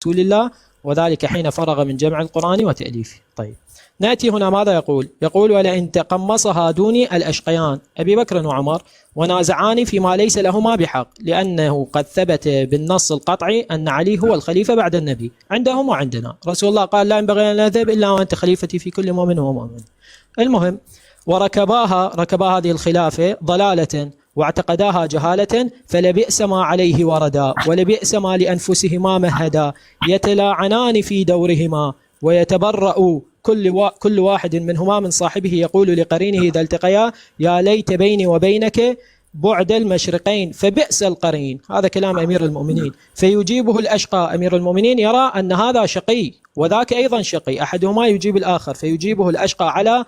رسول الله، وذلك حين فرغ من جمع القرآن وتأليفه. طيب نأتي هنا ماذا يقول؟ يقول: ولئن تقمصها دوني الأشقيان أبي بكر وعمر ونازعان فيما ليس لهما بحق، لأنه قد ثبت بالنص القطعي أن علي هو الخليفة بعد النبي عندهم وعندنا. رسول الله قال: لا ينبغي أن أذهب إلا وأنت خليفتي في كل مؤمن ومؤمن. المهم، ركبا هذه الخلافة ضلالة واعتقداها جهالة، فلبئس ما عليه وردا ولبئس ما لأنفسهما مهدا، يتلاعنان في دورهما ويتبرأ كل واحد منهما من صاحبه، يقول لقرينه إذا التقيا: يا ليت بيني وبينك بعد المشرقين فبئس القرين. هذا كلام أمير المؤمنين. فيجيبه الأشقى أمير المؤمنين، يرى أن هذا شقي وذاك أيضا شقي، أحدهما يجيب الآخر، فيجيبه الأشقى على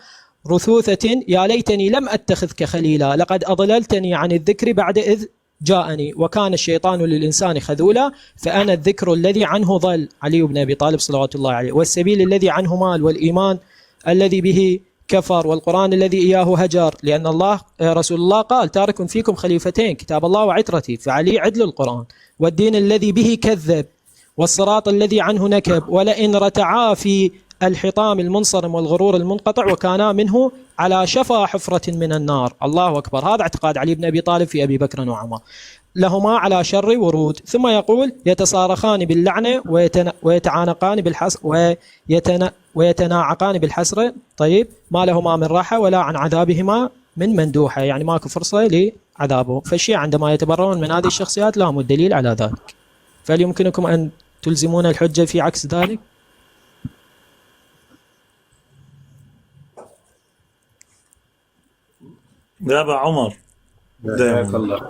رثوثة: يا ليتني لم أتخذك خليلا، لقد أضللتني عن الذكر بعد إذ جاءني، وكان الشيطان للإنسان خذولا، فأنا الذكر الذي عنه ضل علي بن أبي طالب صلوات الله عليه، والسبيل الذي عنه مال، والإيمان الذي به كفر، والقرآن الذي إياه هجر، لأن الله رسول الله قال: تارك فيكم خليفتين، كتاب الله وعترتي، فعلي عدل القرآن، والدين الذي به كذب، والصراط الذي عنه نكب، ولئن رتعا في الحطام المنصرم والغرور المنقطع، وكانا منه على شفا حفرة من النار. الله أكبر. هذا اعتقاد علي بن أبي طالب في أبي بكر وعمر، لهما على شر ورود. ثم يقول: يتصارخان باللعنة ويتعانقان بالحسر ويتناعقان بالحسر. طيب، ما لهما من راحة ولا عن عذابهما من مندوحة، يعني ماكو فرصة لعذابه. فالشيعة عندما يتبرؤون من هذه الشخصيات لهم الدليل على ذلك. فهل يمكنكم أن تلزمون الحجة في عكس ذلك؟ يا أبا عمر الله.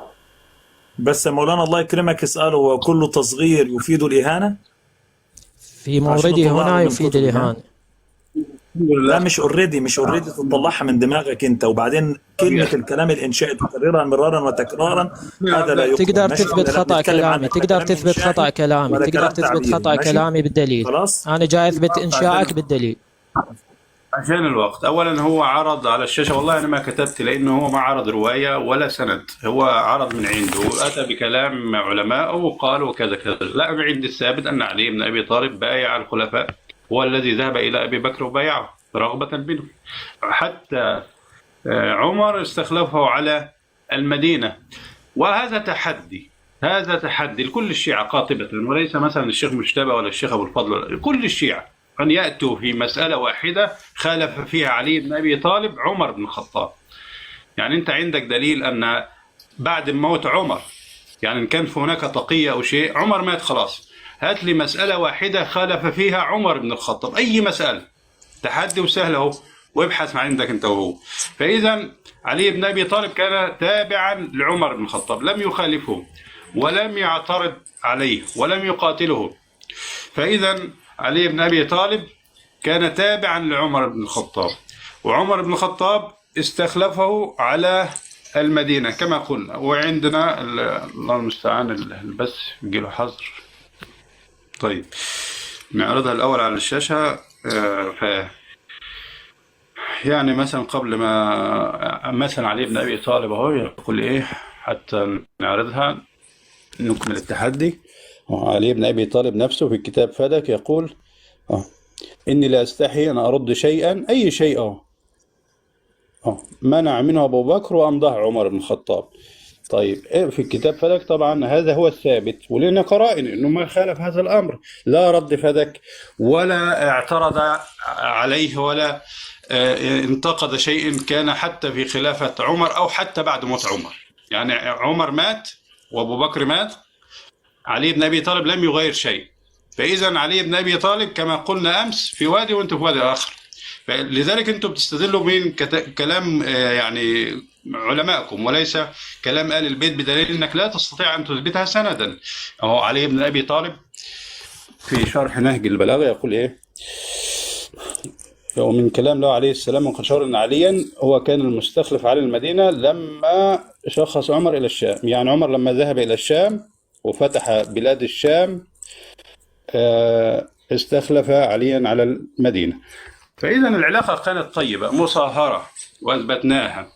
بس مولانا الله يكرمك اسأله: وكل تصغير يفيد الإهانة؟ في مورده هنا يفيد الإهانة. لا، مش اوريدي تطلعها من دماغك انت، وبعدين كلمة الكلام الإنشائي تكررها مرارا وتكرارا، هذا لا يقبل. تقدر تثبت خطأ كلامي، تقدر تثبت خطأ كلامي، تقدر تثبت خطأ كلامي بالدليل. خلاص، أنا جاي أثبت إنشائك بالدليل. عشان الوقت، اولا هو عرض على الشاشه، والله انا ما كتبت، لانه هو ما عرض روايه ولا سند، هو عرض من عنده، اتى بكلام علماء وقالوا كذا كذا. لا، من عند الثابت ان علي بن ابي طالب بايع الخلفاء، هو الذي ذهب الى ابي بكر وبايعه رغبه منه. حتى عمر استخلفه على المدينه، وهذا تحدي، هذا تحدي لكل الشيعة قاطبة، وليس مثلا الشيخ مجتبى ولا الشيخ ابو الفضل، كل الشيعة أن يأتوا في مسألة واحدة خالف فيها علي بن أبي طالب عمر بن الخطاب. يعني أنت عندك دليل أن بعد موت عمر، يعني إن كان هناك تقية أو شيء، عمر مات خلاص، هات لي مسألة واحدة خالف فيها عمر بن الخطاب، أي مسألة، تحدي وسهل أهو، وابحث ما عندك أنت وهو. فإذا علي بن أبي طالب كان تابعا لعمر بن الخطاب، لم يخالفه ولم يعترض عليه ولم يقاتله. فإذا علي بن أبي طالب كان تابعا لعمر بن الخطاب، وعمر بن الخطاب استخلفه على المدينة كما قلنا. وعندنا الله المستعان البث يجيله حظر. طيب نعرضها الأول على الشاشة. يعني مثلا قبل ما مثلا علي بن أبي طالب اهو يقول إيه، حتى نعرضها نكمل التحدي. علي بن أبي طالب نفسه في الكتاب فدك يقول: إني لا أستحي أن أرد شيئا، أي شيء منع منه أبو بكر وأمضاه عمر بن الخطاب. طيب في الكتاب فدك طبعا هذا هو الثابت، ولنا قرائن إنه ما خالف هذا الأمر، لا رد فدك ولا اعترض عليه ولا انتقد شيء كان حتى في خلافة عمر أو حتى بعد موت عمر. يعني عمر مات وأبو بكر مات، علي بن أبي طالب لم يغير شيء. فإذا علي بن أبي طالب كما قلنا أمس في وادي وأنتم في وادي آخر. فلذلك أنتم بتستدلوا من كلام يعني علمائكم وليس كلام آل البيت، بدليل أنك لا تستطيع أن تثبتها سندا. أهو علي بن أبي طالب في شرح نهج البلاغة يقول إيه، ومن كلام له عليه السلام وقشار أن عليا هو كان المستخلف على المدينة لما شخص عمر إلى الشام. يعني عمر لما ذهب إلى الشام وفتح بلاد الشام استخلف عليا على المدينة. فإذا العلاقة كانت طيبة مصاهرة وأثبتناها،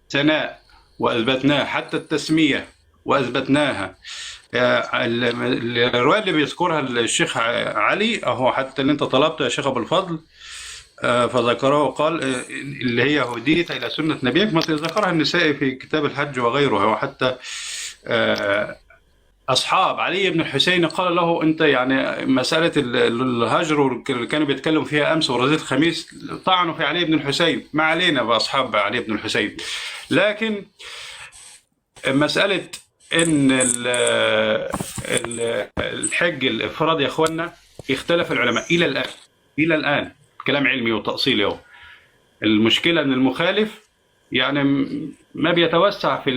ثناء وأثبتناها، حتى التسمية وأثبتناها، الرواية اللي بيذكرها الشيخ علي هو حتى اللي انت طلبته يا شيخ ابو الفضل، فذكره وقال اللي هي هديت الى سنة نبيك، مثل ذكرها النسائي في كتاب الحج وغيره. وحتى أصحاب علي بن الحسين قال له أنت يعني مسألة الهجر اللي كانوا بيتكلموا فيها أمس ورزية الخميس طعنوا في علي بن الحسين، ما علينا بأصحاب علي بن الحسين. لكن مسألة إن الحج الإفراد يا إخوانا اختلف العلماء إلى الآن كلام علمي وتأصيلي هو. المشكلة إن المخالف يعني ما بيتوسع في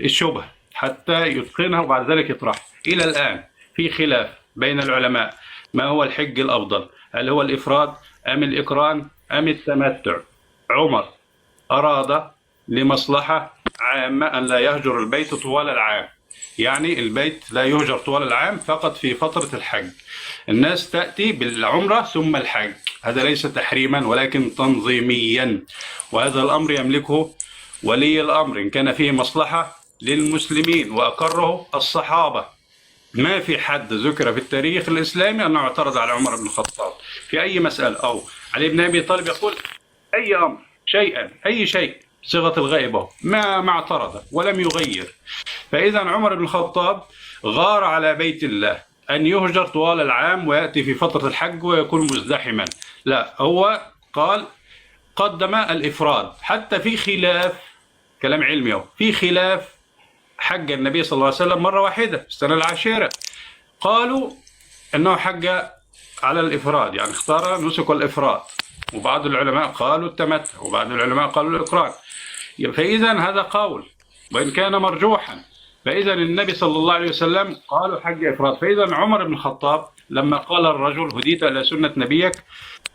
الشبهة حتى يتقنها وبعد ذلك يطرح. إلى الآن في خلاف بين العلماء ما هو الحج الأفضل، هل هو الإفراد أم الإقران أم التمتع. عمر أراد لمصلحة عامة أن لا يهجر البيت طوال العام، يعني البيت لا يهجر طوال العام فقط في فترة الحج. الناس تأتي بالعمرة ثم الحج، هذا ليس تحريما ولكن تنظيميا، وهذا الأمر يملكه ولي الأمر إن كان فيه مصلحة للمسلمين وأقره الصحابة. ما في حد ذكر في التاريخ الإسلامي أنه اعترض على عمر بن الخطاب في أي مسألة، أو علي بن أبي طالب يقول أي أمر شيئا أي شيء صيغة الغائبة ما اعترض ولم يغير. فإذا عمر بن الخطاب غار على بيت الله أن يهجر طوال العام ويأتي في فترة الحج ويكون مزدحما، لا، هو قال قدم الإفراد. حتى في خلاف كلام علمي، في خلاف حج النبي صلى الله عليه وسلم مرة واحدة السنة العاشرة، قالوا أنه حج على الإفراد يعني اختار نسك الإفراد، وبعض العلماء قالوا التمتع، وبعض العلماء قالوا الإقران. فإذا هذا قول وإن كان مرجوحا، فإذا النبي صلى الله عليه وسلم قالوا حج إفراد. فإذا عمر بن الخطاب لما قال الرجل هديت إلى سنة نبيك،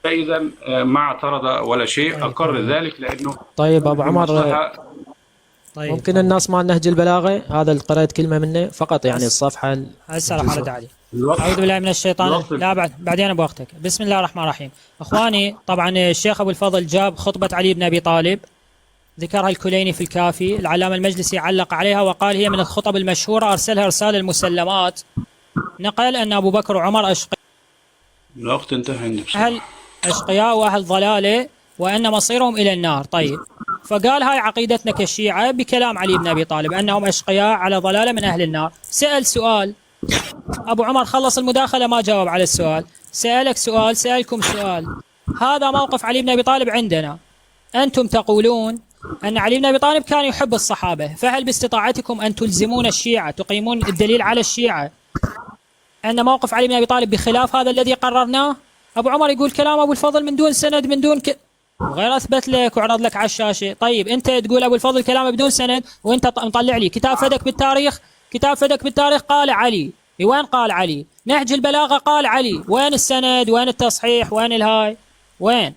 فإذا ما اعترض ولا شيء، أقر ذلك لأنه طيب أبو عمر، طيب ممكن الناس مع نهج البلاغة هذا اللي قرأت كلمة منه فقط، يعني الصفحة هسه راح أرد عليه. أعوذ بالله من الشيطان، لا بعدين بوقتك. بسم الله الرحمن الرحيم. أخواني، طبعا الشيخ أبو الفضل جاب خطبة علي بن أبي طالب، ذكرها الكليني في الكافي، العلامة المجلسي علق عليها وقال هي من الخطب المشهورة، أرسلها إرسال المسلمات، نقل أن أبو بكر وعمر الوقت انتهى، أهل أشقياء وأهل ضلالة وأن مصيرهم إلى النار. طيب، فقال هاي عقيدتنا كالشيعة بكلام علي بن أبي طالب أنهم أشقياء على ضلالة من أهل النار. سأل سؤال، أبو عمر خلص المداخلة ما جاوب على السؤال، سألك سؤال، سألكم سؤال. هذا موقف علي بن أبي طالب عندنا. أنتم تقولون أن علي بن أبي طالب كان يحب الصحابة، فهل باستطاعتكم أن تلزمون الشيعة، تقيمون الدليل على الشيعة أن موقف علي بن أبي طالب بخلاف هذا الذي قررناه؟ أبو عمر يقول كلام أبو الفضل من دون سند، من دون وغير أثبت لك وعرض لك على الشاشة. طيب أنت تقول أبو الفضل كلامه بدون سند، وأنت مطلع لي كتاب فدك بالتاريخ، كتاب فدك بالتاريخ قال علي، وين قال علي؟ نهج البلاغة قال علي، وين السند؟ وين التصحيح؟ وين الهاي؟ وين؟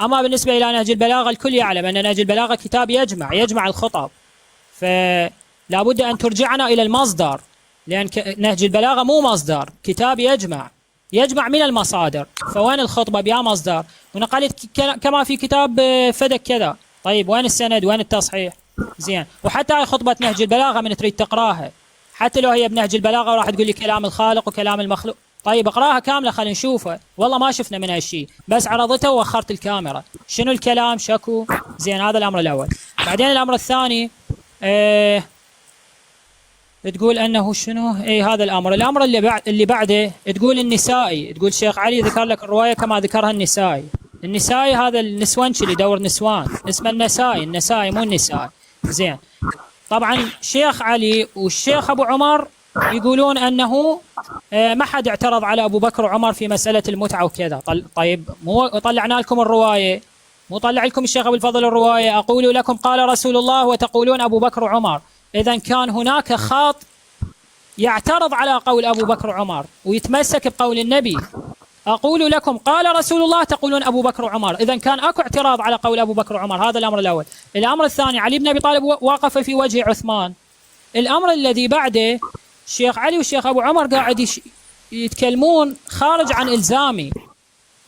أما بالنسبة إلى نهج البلاغة الكل يعلم أن نهج البلاغة كتاب يجمع الخطب، فلا بد أن ترجعنا إلى المصدر، لأن نهج البلاغة مو مصدر، كتاب يجمع من المصادر. فوين الخطبة بيا مصدر؟ ونقلت كما في كتاب فدك كذا. طيب وين السند؟ وين التصحيح؟ زين. وحتى هاي خطبة نهج البلاغة من تريد تقراها، حتى لو هي بنهج البلاغة وراح تقول لي كلام الخالق وكلام المخلوق، طيب اقراها كاملة خلينا نشوفها. والله ما شفنا منها شيء، بس عرضتها ووخرت الكاميرا. شنو الكلام؟ شكو. زين، هذا الأمر الأول. بعدين الأمر الثاني، تقول أنه شنو؟ هذا الأمر اللي بعده تقول النسائي، تقول شيخ علي ذكر لك الرواية كما ذكرها النسائي هذا النسوانش اللي يدور نسوان، اسمه النسائي مو النسائي. زين. طبعا شيخ علي والشيخ أبو عمر يقولون أنه ما حد اعترض على أبو بكر وعمر في مسألة المتعة وكذا. طيب مو طلعنا لكم الرواية، مو طلع لكم الشيخ أبو الفضل الرواية، أقول لكم قال رسول الله وتقولون أبو بكر وعمر. إذا كان هناك خاط يعترض على قول أبو بكر وعمر ويتمسك بقول النبي. أقول لكم قال رسول الله تقولون أبو بكر وعمر، إذا كان أكو اعتراض على قول أبو بكر وعمر. هذا الأمر الأول. الأمر الثاني، علي بن أبي طالب وقف في وجه عثمان. الأمر الذي بعده، الشيخ علي والشيخ أبو عمر قاعد يتكلمون خارج عن إلزامي.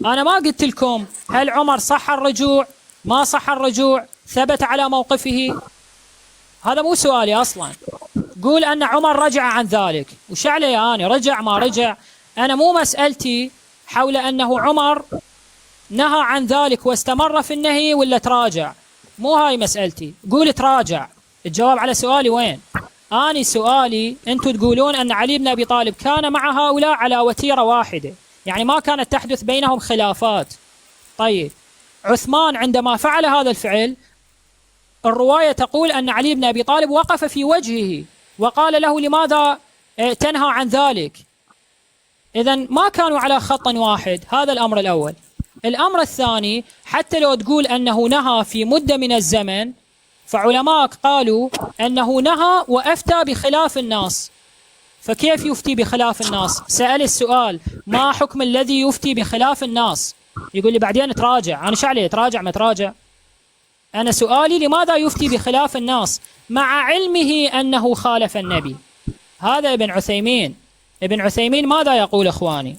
أنا ما قلت لكم هل عمر صح الرجوع، ما صح الرجوع، ثبت على موقفه، هذا مو سؤالي أصلا. قول أن عمر رجع عن ذلك، وش علي أنا رجع ما رجع؟ أنا مو مسألتي حول أنه عمر نهى عن ذلك واستمر في النهي ولا تراجع، مو هاي مسألتي. قول تراجع. الجواب على سؤالي وين؟ أنا سؤالي أنتم تقولون أن علي بن أبي طالب كان مع هؤلاء على وتيرة واحدة، يعني ما كانت تحدث بينهم خلافات. طيب عثمان عندما فعل هذا الفعل الرواية تقول أن علي بن أبي طالب وقف في وجهه وقال له لماذا تنهى عن ذلك؟ إذن ما كانوا على خط واحد. هذا الأمر الأول. الأمر الثاني، حتى لو تقول أنه نهى في مدة من الزمن، فعلماء قالوا أنه نهى وأفتى بخلاف الناس. فكيف يفتي بخلاف الناس؟ سأل السؤال ما حكم الذي يفتي بخلاف الناس؟ يقول لي بعدين تراجع. أنا شعلي تراجع ما تراجع؟ أنا سؤالي لماذا يفتي بخلاف الناس مع علمه أنه خالف النبي؟ هذا ابن عثيمين. ابن عثيمين ماذا يقول إخواني؟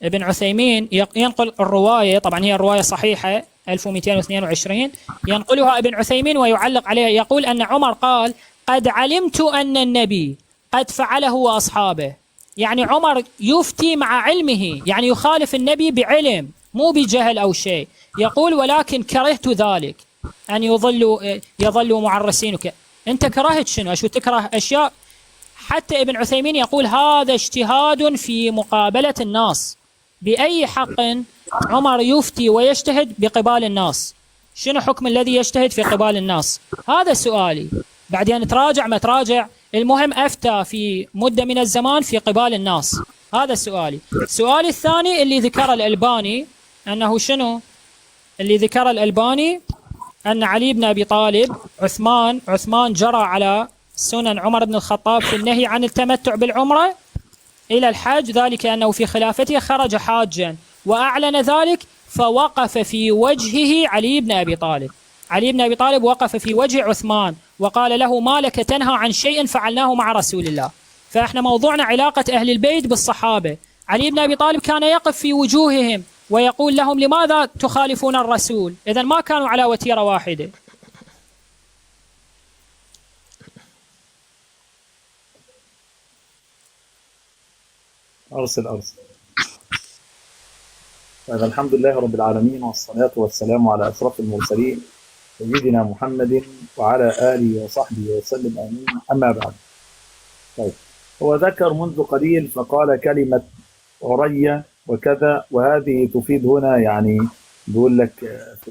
ابن عثيمين ينقل الرواية، طبعا هي الرواية صحيحة 1222، ينقلها ابن عثيمين ويعلق عليها يقول أن عمر قال قد علمت أن النبي قد فعله وأصحابه. يعني عمر يفتي مع علمه، يعني يخالف النبي بعلم مو بجهل أو شيء. يقول ولكن كرهت ذلك أن يظلوا معرسين أنت كرهت شنو؟ شو تكره أشياء؟ حتى ابن عثيمين يقول هذا اجتهاد في مقابلة الناس. بأي حق عمر يفتي ويجتهد بقبال الناس؟ شنو حكم الذي يجتهد في قبال الناس؟ هذا سؤالي. بعدين تراجع ما تراجع، المهم أفتى في مدة من الزمان في قبال الناس. هذا سؤالي. سؤالي الثاني اللي ذكر الألباني أنه شنو؟ اللي ذكر الألباني أن علي بن أبي طالب عثمان جرى على سنن عمر بن الخطاب في النهي عن التمتع بالعمرة إلى الحج، ذلك أنه في خلافته خرج حاجا وأعلن ذلك فوقف في وجهه علي بن أبي طالب. علي بن أبي طالب وقف في وجه عثمان وقال له ما لك تنهى عن شيء فعلناه مع رسول الله. فإحنا موضوعنا علاقة أهل البيت بالصحابة. علي بن أبي طالب كان يقف في وجوههم ويقول لهم لماذا تخالفون الرسول؟ إذن ما كانوا على وتيرة واحدة. أرسل. طيب الحمد لله رب العالمين، والصلاة والسلام على أشرف المرسلين سيدنا محمد وعلى آله وصحبه وسلم آمين. أما بعد، طيب هو ذكر منذ قليل فقال كلمة عرية وكذا، وهذه تفيد هنا يعني بيقول لك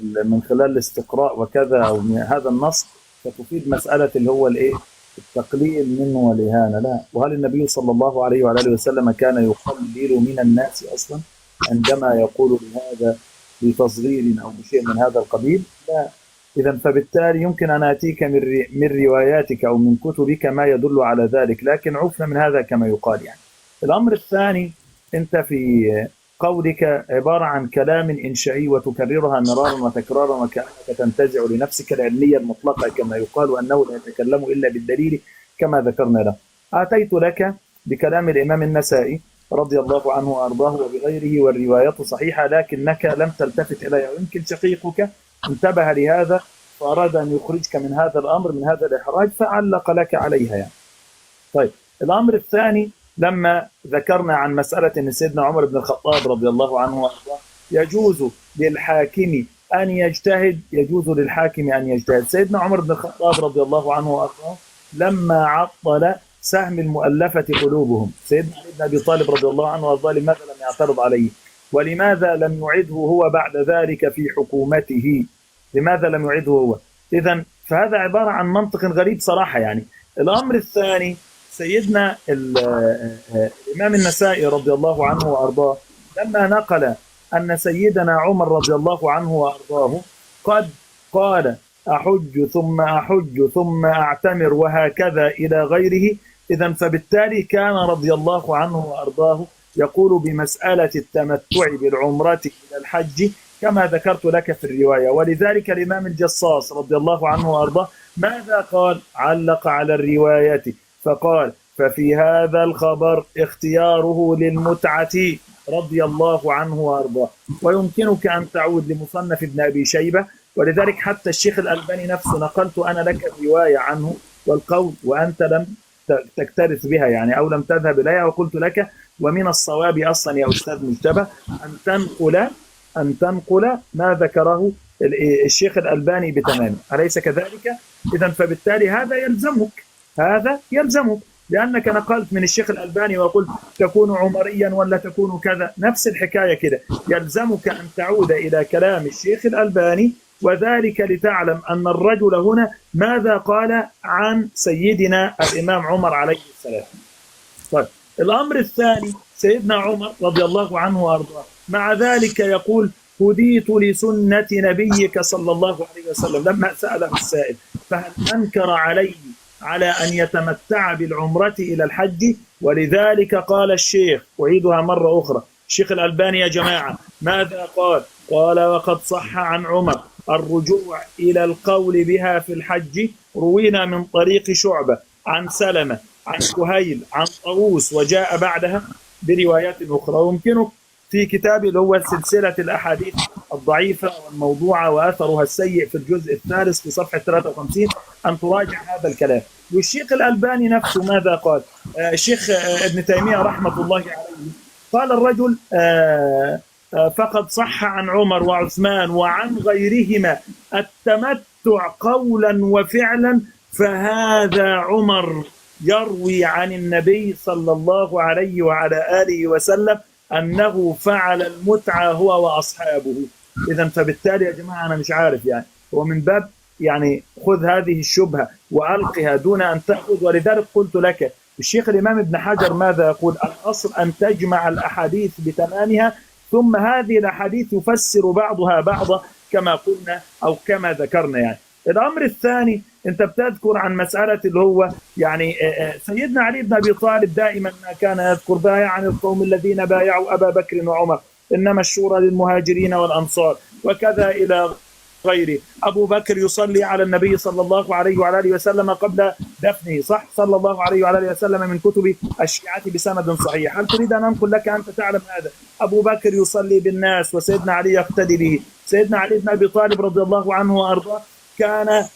من خلال الاستقراء وكذا أو من هذا النص فتفيد مسألة اللي هو الإيه؟ التقليل منه والإهانة. لا، وهل النبي صلى الله عليه وعلى آله وسلم كان يقلل من الناس أصلا عندما يقول بهذا بتصغير أو بشيء من هذا القبيل؟ لا. إذا فبالتالي يمكن أن آتيك من رواياتك أو من كتبك ما يدل على ذلك، لكن عفنا من هذا كما يقال. يعني الأمر الثاني، أنت في قولك عبارة عن كلام إنشائي وتكررها مرارا وتكرارا وكأنك تنتزع لنفسك العلمية المطلقة كما يقال، وأنه لا يتكلم إلا بالدليل كما ذكرنا له. آتيت لك بكلام الإمام النسائي رضي الله عنه وأرضاه وبغيره، والروايات صحيحة، لكنك لم تلتفت إليها، ويمكن شقيقك انتبه لهذا فأراد أن يخرجك من هذا الأمر، من هذا الإحراج، فعلق لك عليها يعني. طيب الأمر الثاني، لما ذكرنا عن مسألة أن سيدنا عمر بن الخطاب رضي الله عنه وأرضاه يجوز للحاكم أن يجتهد، سيدنا عمر بن الخطاب رضي الله عنه وأرضاه لما عطل سهم المؤلفة قلوبهم، سيدنا علي بن أبي طالب رضي الله عنه وأرضاه لماذا لم يعترض عليه؟ ولماذا لم يعده هو بعد ذلك في حكومته؟ لماذا لم يعده هو؟ إذن فهذا عبارة عن منطق غريب صراحة يعني. الأمر الثاني، سيدنا الإمام النسائي رضي الله عنه وأرضاه لما نقل أن سيدنا عمر رضي الله عنه وأرضاه قد قال أحج ثم أعتمر وهكذا إلى غيره، إذن فبالتالي كان رضي الله عنه وأرضاه يقول بمسألة التمتع بالعمرة إلى الحج كما ذكرت لك في الرواية. ولذلك الإمام الجصاص رضي الله عنه وأرضاه ماذا قال؟ علق على الرواية فقال ففي هذا الخبر اختياره للمتعة رضي الله عنه وأرضاه. ويمكنك أن تعود لمصنف ابن أبي شيبة، ولذلك حتى الشيخ الألباني نفسه نقلت أنا لك رواية عنه والقول وأنت لم تكترث بها يعني أو لم تذهب إليها. وقلت لك ومن الصواب أصلا يا أستاذ مجتبى أن تنقل ما ذكره الشيخ الألباني بتمامه، أليس كذلك؟ إذا فبالتالي هذا يلزمك لأنك نقلت من الشيخ الألباني وقلت تكون عمريا ولا تكون كذا، نفس الحكاية كده. يلزمك أن تعود إلى كلام الشيخ الألباني، وذلك لتعلم أن الرجل هنا ماذا قال عن سيدنا الإمام عمر عليه السلام. طيب الأمر الثاني، سيدنا عمر رضي الله عنه وأرضاه مع ذلك يقول هديت لسنة نبيك صلى الله عليه وسلم لما سأله السائل فهل أنكر عليه على أن يتمتع بالعمرة إلى الحج؟ ولذلك قال الشيخ، أعيدها مرة أخرى، الشيخ الألباني يا جماعة ماذا قال؟ قال وقد صح عن عمر الرجوع إلى القول بها في الحج، روينا من طريق شعبة عن سلمة عن كهيل عن طاووس وجاء بعدها بروايات أخرى. ويمكنك في كتابي اللي هو سلسلة الأحاديث الضعيفة والموضوعة وأثرها السيء في الجزء الثالث في صفحة 53 أن تراجع هذا الكلام. والشيخ الألباني نفسه ماذا قال؟ الشيخ ابن تيمية رحمة الله عليه قال الرجل فقد صح عن عمر وعثمان وعن غيرهما التمتع قولا وفعلا، فهذا عمر يروي عن النبي صلى الله عليه وعلى آله وسلم أنه فعل المتعة هو وأصحابه. إذا فبالتالي يا جماعة أنا مش عارف يعني هو من باب يعني خذ هذه الشبهة وألقها دون أن تأخذ. ولذلك قلت لك الشيخ الإمام ابن حجر ماذا يقول؟ الأصل أن تجمع الأحاديث بتمامها، ثم هذه الأحاديث يفسر بعضها بعضا كما قلنا أو كما ذكرنا. يعني الأمر الثاني أنت بتذكر عن مسألة اللي هو يعني سيدنا علي بن أبي طالب دائما ما كان يذكر بايع عن القوم الذين بايعوا أبا بكر وعمر إنما الشورى للمهاجرين والأنصار وكذا إلى غيره. أبو بكر يصلي على النبي صلى الله عليه وعلى آله وسلم قبل دفنه، صح؟ صلى الله عليه وعلى آله وسلم من كتب الشيعة بسند صحيح. هل تريد أن أنقل لك أنت تعلم هذا؟ أبو بكر يصلي بالناس وسيدنا علي يقتدي به. سيدنا علي بن أبي طالب رضي الله عنه وأرضاه كان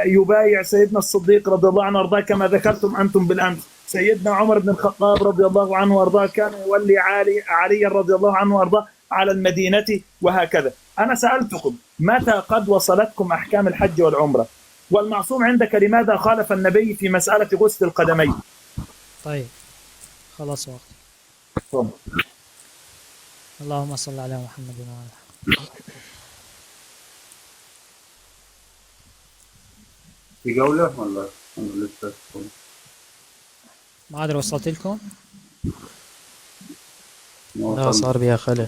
يبايع سيدنا الصديق رضي الله عنه وأرضاه كما ذكرتم أنتم بالأمس. سيدنا عمر بن الخطاب رضي الله عنه وأرضاه كان يولي علي رضي الله عنه وأرضاه على المدينة وهكذا. أنا سألتكم متى قد وصلتكم أحكام الحج والعمرة؟ والمعصوم عندك لماذا خالف النبي في مسألة غسل القدمين؟ طيب خلاص وقت. اللهم صل على محمد وعلى في جولة ولا لسه؟ ما أدري وصلت لكم؟ لا صار بها خلل.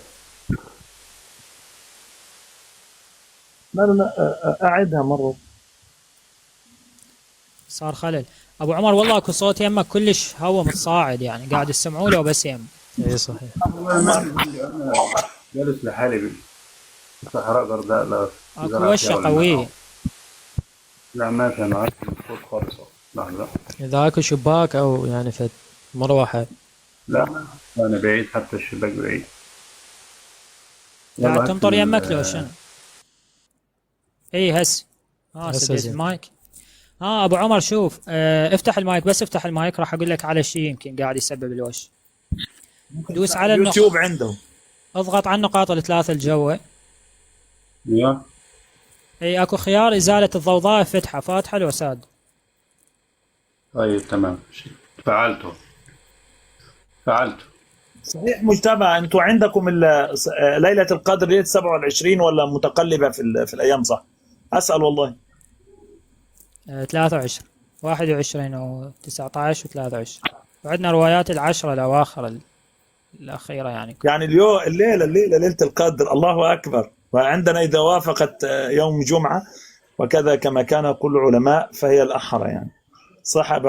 لا أعدها مرة. صار خلل. أبو عمر والله اكو صوت يمك كلش هوا متصاعد يعني قاعد يسمعوا له بس يم. اي صحيح. جالس لحالي في صحراء غرداء. لا اكو وشة قوية. لا ما كان عارف الصوت خالص. لحظة. إذا اكو شباك أو يعني فد مروحة. لا أنا بعيد حتى الشباك بعيد. قاعد تمطر يمك لو شنو؟ اي هسه سديت زين. المايك. ابو عمر شوف افتح المايك، بس افتح المايك راح اقول لك على شيء يمكن قاعد يسبب الوش. دوس على اليوتيوب عندهم. اضغط على النقاط الثلاثة الجوة. ايوه. اي اكو خيار ازالة الضوضاء فتحة فاتحة لو ساد. طيب تمام فعلته. صحيح مجتمع، انتم عندكم ليلة القدر ليلة 27 ولا متقلبة في الأيام، صح؟ أسأل والله. 23 21 و19 و23 وعندنا روايات العشرة الأواخر الأخيرة يعني الليلة ليلة القدر، الله أكبر. وعندنا إذا وافقت يوم جمعة وكذا كما كان يقول العلماء فهي الأحرى يعني. صح.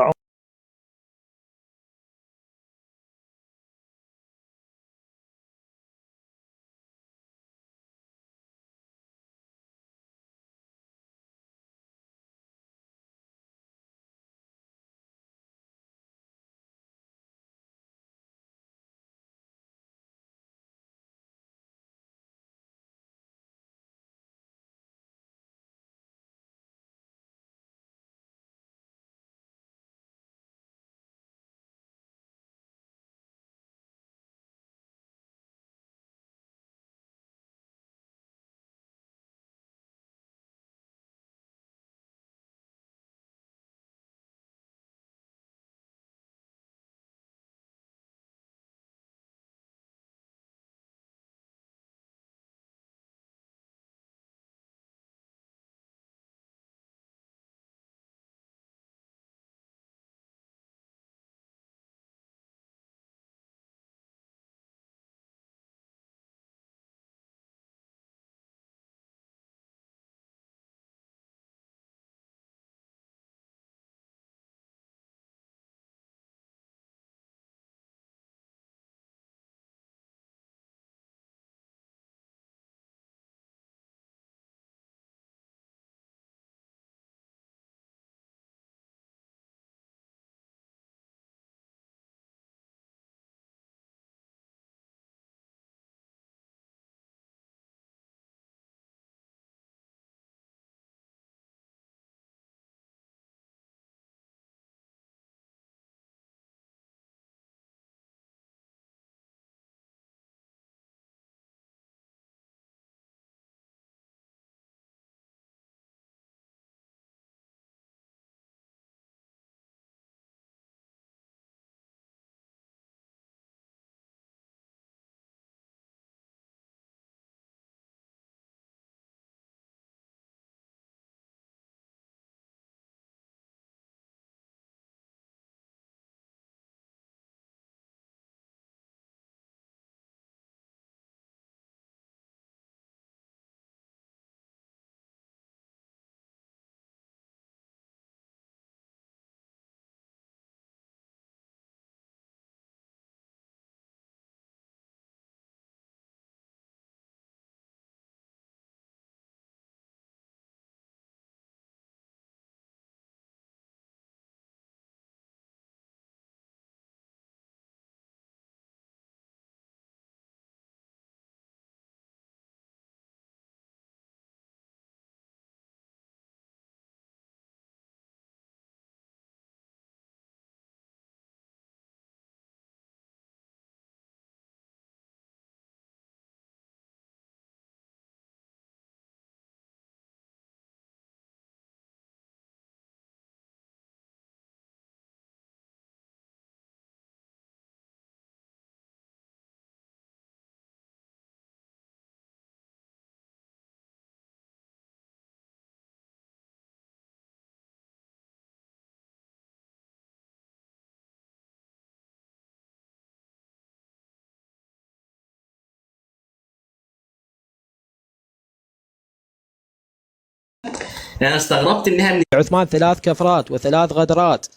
يعني انا استغربت انها من عثمان 3 كفرات و3 غدرات،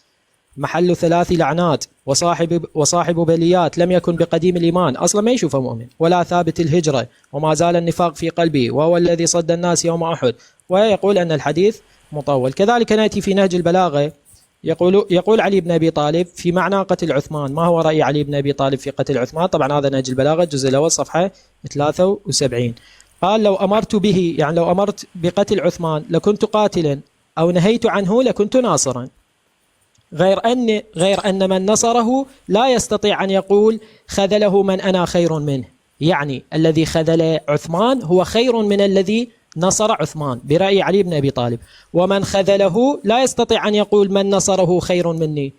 محل 3 لعنات، وصاحب بليات، لم يكن بقديم الإيمان، أصلا ما يشوفه مؤمن، ولا ثابت الهجرة، وما زال النفاق في قلبه، وهو الذي صد الناس يوم أحد. ويقول أن الحديث مطول. كذلك نأتي في نهج البلاغة، يقول علي بن أبي طالب في معنى قتل عثمان. ما هو رأي علي بن أبي طالب في قتل عثمان؟ طبعا هذا نهج البلاغة الجزء الأول صفحة 73. قال لو أمرت به، يعني لو أمرت بقتل عثمان لكنت قاتلا، أو نهيت عنه لكنت ناصرا. غير أن من نصره لا يستطيع أن يقول خذله من أنا خير منه، يعني الذي خذل عثمان هو خير من الذي نصر عثمان برأي علي بن أبي طالب، ومن خذله لا يستطيع أن يقول من نصره خير مني.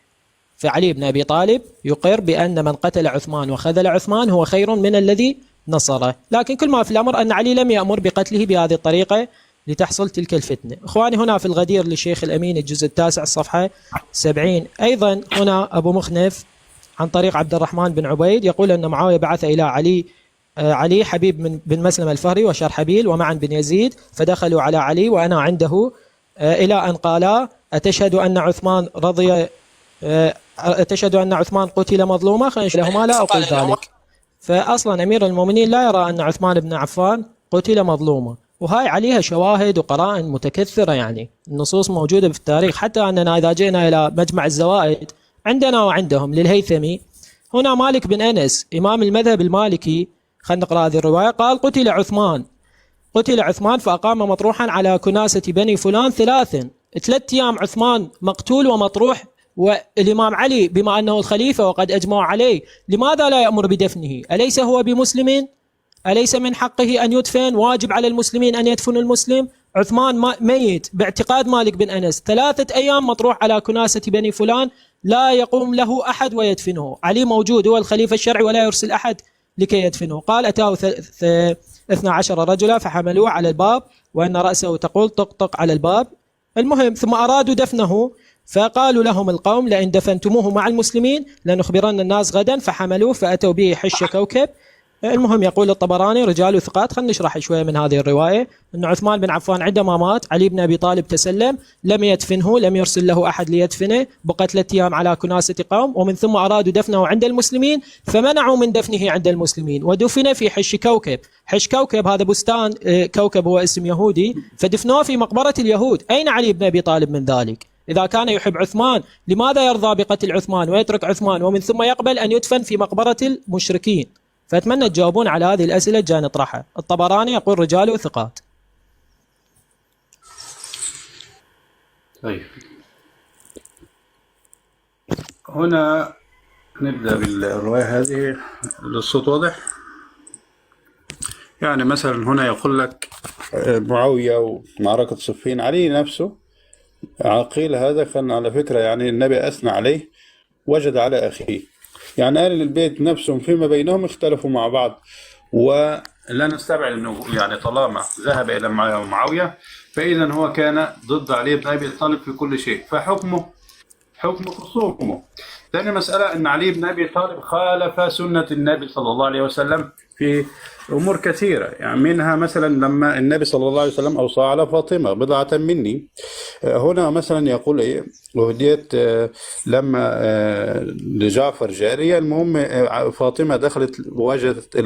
فعلي بن أبي طالب يقر بأن من قتل عثمان وخذل عثمان هو خير من الذي نصره، لكن كل ما في الأمر أن علي لم يأمر بقتله بهذه الطريقة لتحصل تلك الفتنة. إخواني هنا في الغدير للشيخ الأمين الجزء 9 الصفحة 70 أيضا هنا أبو مخنف عن طريق عبد الرحمن بن عبيد يقول أن معاوية بعث إلى علي حبيب بن مسلم الفهري وشرحبيل ومعا بن يزيد، فدخلوا على علي وأنا عنده إلى أن قالا أتشهد أن عثمان أتشهد أن عثمان قتل مظلوما؟ لهما لا أقول ذلك. فأصلا أمير المؤمنين لا يرى أن عثمان بن عفان قتل مظلوما، وهاي عليها شواهد وقرائن متكثرة، يعني النصوص موجودة في التاريخ، حتى أننا إذا جئنا إلى مجمع الزوائد عندنا وعندهم للهيثمي، هنا مالك بن أنس إمام المذهب المالكي، خلينا نقرأ هذه الرواية، قال قتل عثمان فأقام مطروحا على كناسة بني فلان 3 أيام عثمان مقتول ومطروح، والإمام علي بما أنه الخليفة وقد أجمعوا عليه لماذا لا يأمر بدفنه؟ أليس هو بمسلم؟ أليس من حقه أن يدفن؟ واجب على المسلمين أن يدفنوا المسلم. عثمان ميت باعتقاد مالك بن أنس 3 أيام مطروح على كناسة بني فلان، لا يقوم له أحد ويدفنه. علي موجود هو الخليفة الشرعي ولا يرسل أحد لكي يدفنه. قال أتاه 12 رجلا فحملوه على الباب وأن رأسه تقول طق على الباب. المهم ثم أرادوا دفنه، فقالوا لهم القوم لئن دفنتموه مع المسلمين لنخبرن الناس غدا، فحملوه فأتوا به حش كوكب. المهم يقول الطبراني رجال ثقات. خلينا نشرح شوية من هذه الرواية. أن عثمان بن عفان عندما مات علي بن أبي طالب تسلم، لم يدفنه، لم يرسل له أحد ليدفنه، بقى 3 أيام على كناسة قوم، ومن ثم أرادوا دفنه عند المسلمين فمنعوا من دفنه عند المسلمين، ودفن في حش كوكب. حش كوكب هذا بستان، كوكب هو اسم يهودي، فدفنوه في مقبرة اليهود. أين علي بن أبي طالب من ذلك؟ إذا كان يحب عثمان لماذا يرضى بقتل عثمان ويترك عثمان ومن ثم يقبل أن يدفن في مقبرة المشركين؟ فأتمنى تجاوبون على هذه الأسئلة جاء نطرحها. الطبراني يقول رجاله ثقات. طيب هنا نبدأ بالرواية هذه. الصوت واضح؟ يعني مثلا هنا يقول لك معاوية ومعركة صفين، علي نفسه عقيل هذا كان على فكرة يعني النبي أثنى عليه، وجد على أخيه، يعني أهل البيت نفسهم فيما بينهم اختلفوا مع بعض، ولا نستبعد أنه يعني طالما ذهب إلى معاوية فإذا هو كان ضد علي بن أبي طالب في كل شيء، فحكمه حكم خصومه. ثاني مسألة أن علي بن أبي طالب خالف سنة النبي صلى الله عليه وسلم في أمور كثيرة، يعني منها مثلا لما النبي صلى الله عليه وسلم أوصى على فاطمة بضعة مني. هنا مثلا يقول إيه وهديت لما لجعفر جارية، المهم فاطمة دخلت وجدت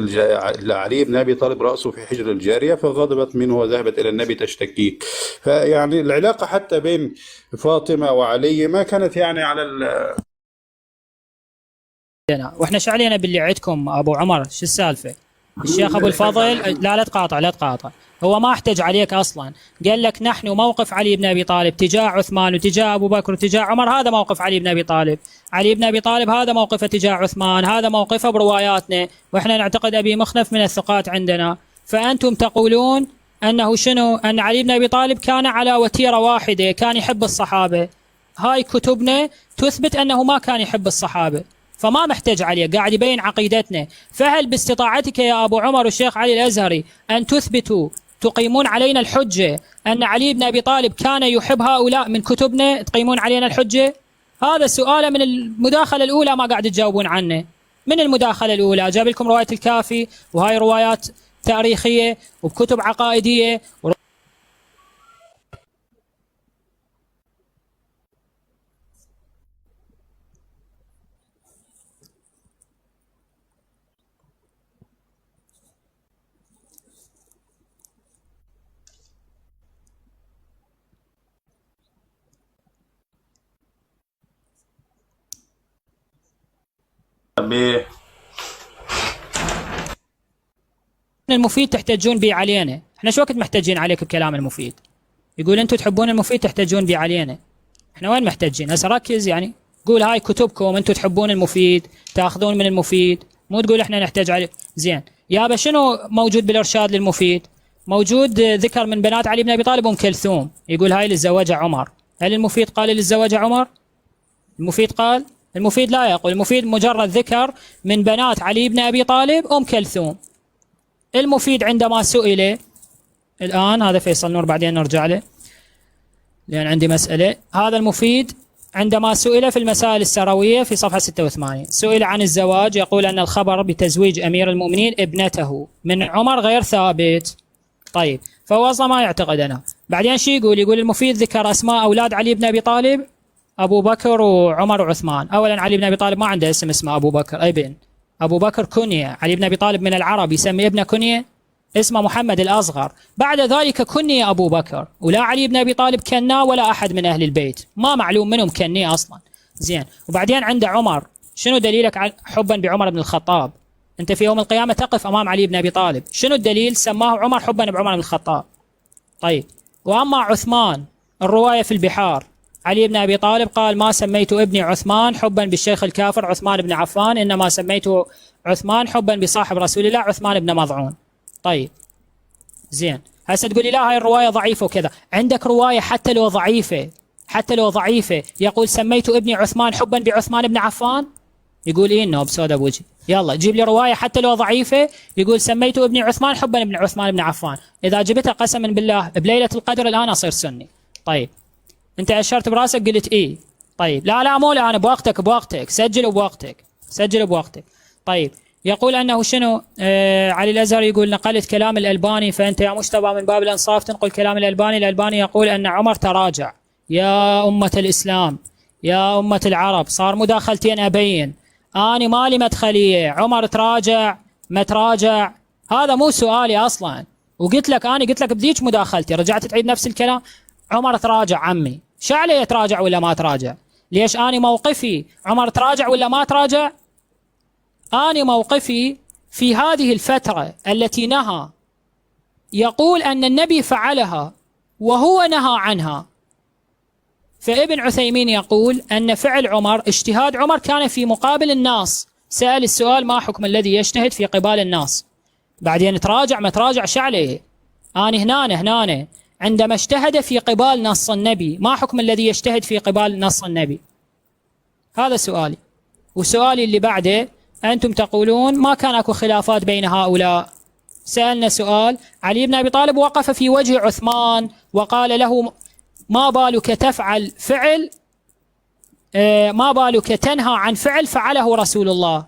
علي بن أبي طالب رأسه في حجر الجارية فغضبت منه وذهبت إلى النبي تشتكيه. فيعني العلاقة حتى بين فاطمة وعلي ما كانت يعني على واحنا شو علينا باللي عندكم ابو عمر؟ شو السالفه؟ الشيخ ابو الفضل لا تقاطع، هو ما احتج عليك اصلا، قال لك نحن موقف علي بن ابي طالب تجاه عثمان وتجاه ابو بكر وتجاه عمر هذا موقف علي بن ابي طالب، علي بن ابي طالب هذا موقفه تجاه عثمان، هذا موقفه برواياتنا، واحنا نعتقد ابي مخنف من الثقات عندنا، فانتم تقولون انه شنو؟ ان علي بن ابي طالب كان على وتيره واحده، كان يحب الصحابه. هاي كتبنا تثبت انه ما كان يحب الصحابه، فما محتاج عليه، قاعد يبين عقيدتنا. فهل باستطاعتك يا أبو عمر والشيخ علي الأزهري أن تثبتوا تقيمون علينا الحجة أن علي بن أبي طالب كان يحب هؤلاء من كتبنا، تقيمون علينا الحجة؟ هذا السؤال من المداخلة الأولى ما قاعد تجاوبون عنه. من المداخلة الأولى جاب لكم رواية الكافي، وهاي روايات تاريخية وبكتب عقائدية المفيد تحتجون به علينا، احنا شو وقت محتاجين عليك بكلام المفيد؟ يقول انتم تحبون المفيد تحتجون به علينا، احنا وين محتاجين؟ هسه ركز، يعني قول هاي كتبكم، انتم تحبون المفيد تاخذون من المفيد، مو تقول احنا نحتاج عليه. زين يابا شنو موجود بالارشاد للمفيد؟ موجود ذكر من بنات علي بن ابي طالب ام كلثوم، يقول هاي اللي تزوجها عمر. هل المفيد قال اللي تزوجها عمر؟ المفيد قال؟ المفيد لا يقول، المفيد مجرد ذكر من بنات علي بن ابي طالب ام كلثوم. المفيد عندما سئل الان، هذا فيصل نور بعدين نرجع له لان عندي مساله، هذا المفيد عندما سئل في المسائل السرويه في صفحه 86 سئل عن الزواج، يقول ان الخبر بتزويج امير المؤمنين ابنته من عمر غير ثابت. طيب فهو اصلا ما يعتقد انا. بعدين شو يقول؟ يقول المفيد ذكر اسماء اولاد علي بن ابي طالب ابو بكر وعمر وعثمان. اولا علي بن ابي طالب ما عنده اسم اسمه ابو بكر، ابن ابو بكر كنيه، علي بن ابي طالب من العرب يسمي ابنه كنيه، اسمه محمد الاصغر، بعد ذلك كنيه ابو بكر، ولا علي بن ابي طالب كناه ولا احد من اهل البيت، ما معلوم منهم كنيه اصلا. زين وبعدين عنده عمر، شنو دليلك على حبا بعمر بن الخطاب؟ انت في يوم القيامه تقف امام علي بن ابي طالب، شنو الدليل؟ سماه عمر حبا بعمر بن الخطاب. طيب واما عثمان، الروايه في البحار، علي بن ابي طالب قال ما سميت ابني عثمان حبا بالشيخ الكافر عثمان بن عفان، انما سميت عثمان حبا بصاحب رسول الله عثمان بن مضعون. طيب زين هسه تقول لي لا هاي الروايه ضعيفه وكذا، عندك روايه حتى لو ضعيفه، حتى لو ضعيفه يقول سميت ابني عثمان حبا بعثمان بن عفان؟ يقول ايه انه بسوده بوجهي. يلا جيب لي روايه حتى لو ضعيفه يقول سميت ابني عثمان حبا بن عثمان بن عفان، اذا جبتها قسما بالله بليله القدر الان اصير سني. طيب انت اشرت براسك قلت ايه، طيب لا مو الان، بوقتك سجل بوقتك، سجل بوقتك. طيب يقول انه شنو؟ علي الازهر يقول نقلت كلام الالباني، فانت يا مجتبى من باب الانصاف تنقل كلام الالباني. الالباني يقول ان عمر تراجع. يا امه الاسلام، يا امه العرب، صار مداخلتين ابين، اني مالي مدخليه، عمر تراجع ما تراجع هذا مو سؤالي اصلا، وقلت لك انا قلت لك بذيك مداخلتي رجعت تعيد نفس الكلام. عمر تراجع عمي، شو عليه تراجع ولا ما تراجع؟ ليش اني موقفي عمر تراجع ولا ما تراجع؟ أنا موقفي في هذه الفترة التي نهى، يقول أن النبي فعلها وهو نهى عنها. فابن عثيمين يقول أن فعل عمر اجتهاد عمر كان في مقابل الناس، سأل السؤال ما حكم الذي يجتهد في قبال الناس؟ بعدين تراجع ما تراجع شعله. أنا هنا عندما اجتهد في قبال نص النبي، ما حكم الذي يجتهد في قبال نص النبي؟ هذا سؤالي. وسؤالي اللي بعده، أنتم تقولون ما كان أكو خلافات بين هؤلاء. سألنا سؤال، علي بن أبي طالب وقف في وجه عثمان وقال له ما بالك تفعل فعل، ما بالك تنهى عن فعل فعله رسول الله.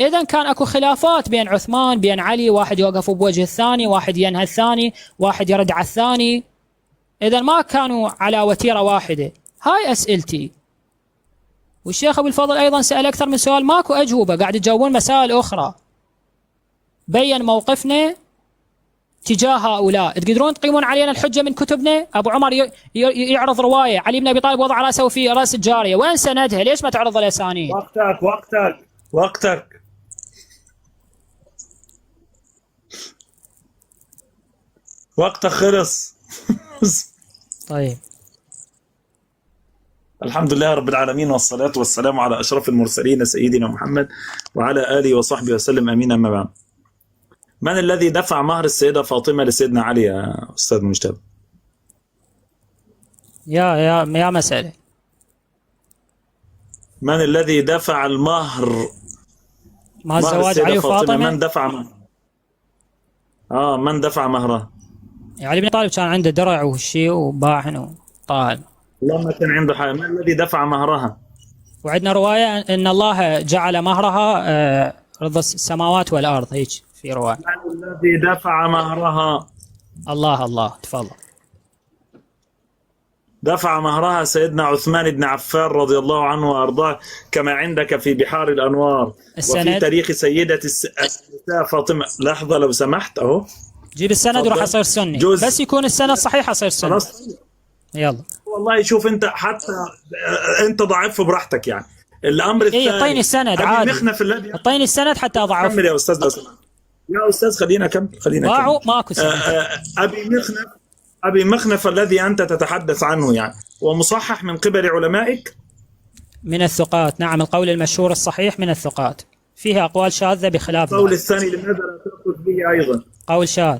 إذن كان أكو خلافات بين عثمان بين علي، واحد يوقف بوجه الثاني، واحد ينهى الثاني، واحد يرد على الثاني، إذن ما كانوا على وتيرة واحدة. هاي أسئلتي. والشيخ أبو الفضل أيضا سأل أكثر من سؤال ماكو أجوبة، قاعد يجاوبون مسائل أخرى. بين موقفنا تجاه هؤلاء. تقدرون تقيمون علينا الحجة من كتبنا؟ أبو عمر يعرض رواية علي بن أبي طالب وضع رأسه في رأس الجارية، وين سندها؟ ليش ما تعرض الأسانيد؟ وقتك خلص. طيب الحمد لله رب العالمين، والصلاة والسلام على أشرف المرسلين سيدنا محمد وعلى آله وصحبه وسلم، أمين. أما بعد، من الذي دفع مهر السيدة فاطمة لسيدنا علي يا أستاذ مجتبى؟ يا مسألة. من الذي دفع المهر؟ مهر الزواج علي وفاطمة. من دفع مهر؟ من دفع مهرها؟ علي بن طالب كان عنده درع وشيء وباعهن وطاهن. لما كان عنده حاجة. من الذي دفع مهرها؟ وعندنا رواية أن الله جعل مهرها رضا السماوات والأرض، هيك في رواية. من الذي دفع مهرها؟ الله تفضل. دفع مهرها سيدنا عثمان بن عفان رضي الله عنه وأرضاه، كما عندك في بحار الأنوار وفي تاريخ سيدة النساء فاطمة. لحظة لو سمحت، أهو جيب السند وراح أصير سني، بس يكون السند صحيح أصير سني. يلا والله شوف، أنت حتى أنت ضعيف براحتك يعني. الامر الثاني اعطيني السند أبي عادي، مخنف الذي اعطيني السند حتى اضعف. كمل يا استاذ لو سمحت. يا استاذ خلينا كمل ضاعوا ماكو سند. ابي مخنف الذي انت تتحدث عنه يعني ومصحح من قبل علمائك من الثقات، نعم، القول المشهور الصحيح من الثقات، فيها أقوال شاذة بخلاف القول ذلك. الثاني لماذا لا تأخذ به أيضا؟ قول شاذ.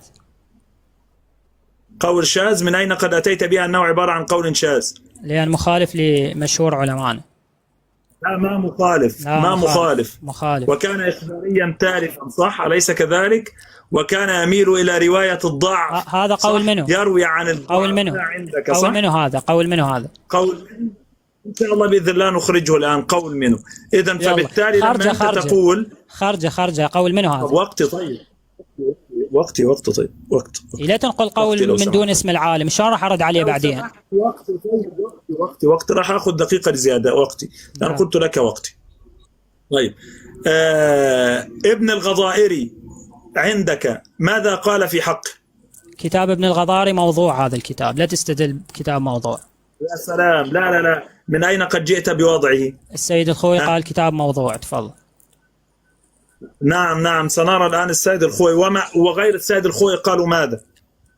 قول شاذ من أين قد أتيت به أنه عبارة عن قول شاذ؟ لأن مخالف لمشهور علمائنا. لا ما مخالف، لا ما مخالف. مخالف. وكان إخباريا تالفا صح أليس كذلك؟ وكان يميل إلى رواية الضعف. هذا قول منه. يروي عن الضعف قول منه. عندك صح؟ قول منه هذا، قول منه هذا. قول منه إن شاء الله بإذن الله نخرجه الآن قول منه. إذا فبالتالي لما أنت تقول خرجة قول منه هذا. وقتي طيب وقتي طيب وقت. لا تنقل قول من دون اسم العالم، شلون راح أرد عليه بعدين؟ وقتي طيب وقتي راح أخذ دقيقة زيادة وقتي، أنا قلت لك وقتي. طيب ابن الغضائري عندك ماذا قال في حقه؟ كتاب ابن الغضاري موضوع، هذا الكتاب لا تستدل بكتاب موضوع. يا سلام، لا من أين قد جئت بوضعه؟ السيد الخوي قال كتاب موضوع، تفضل. نعم سنرى الآن السيد الخوي وغير السيد الخوي قالوا ماذا؟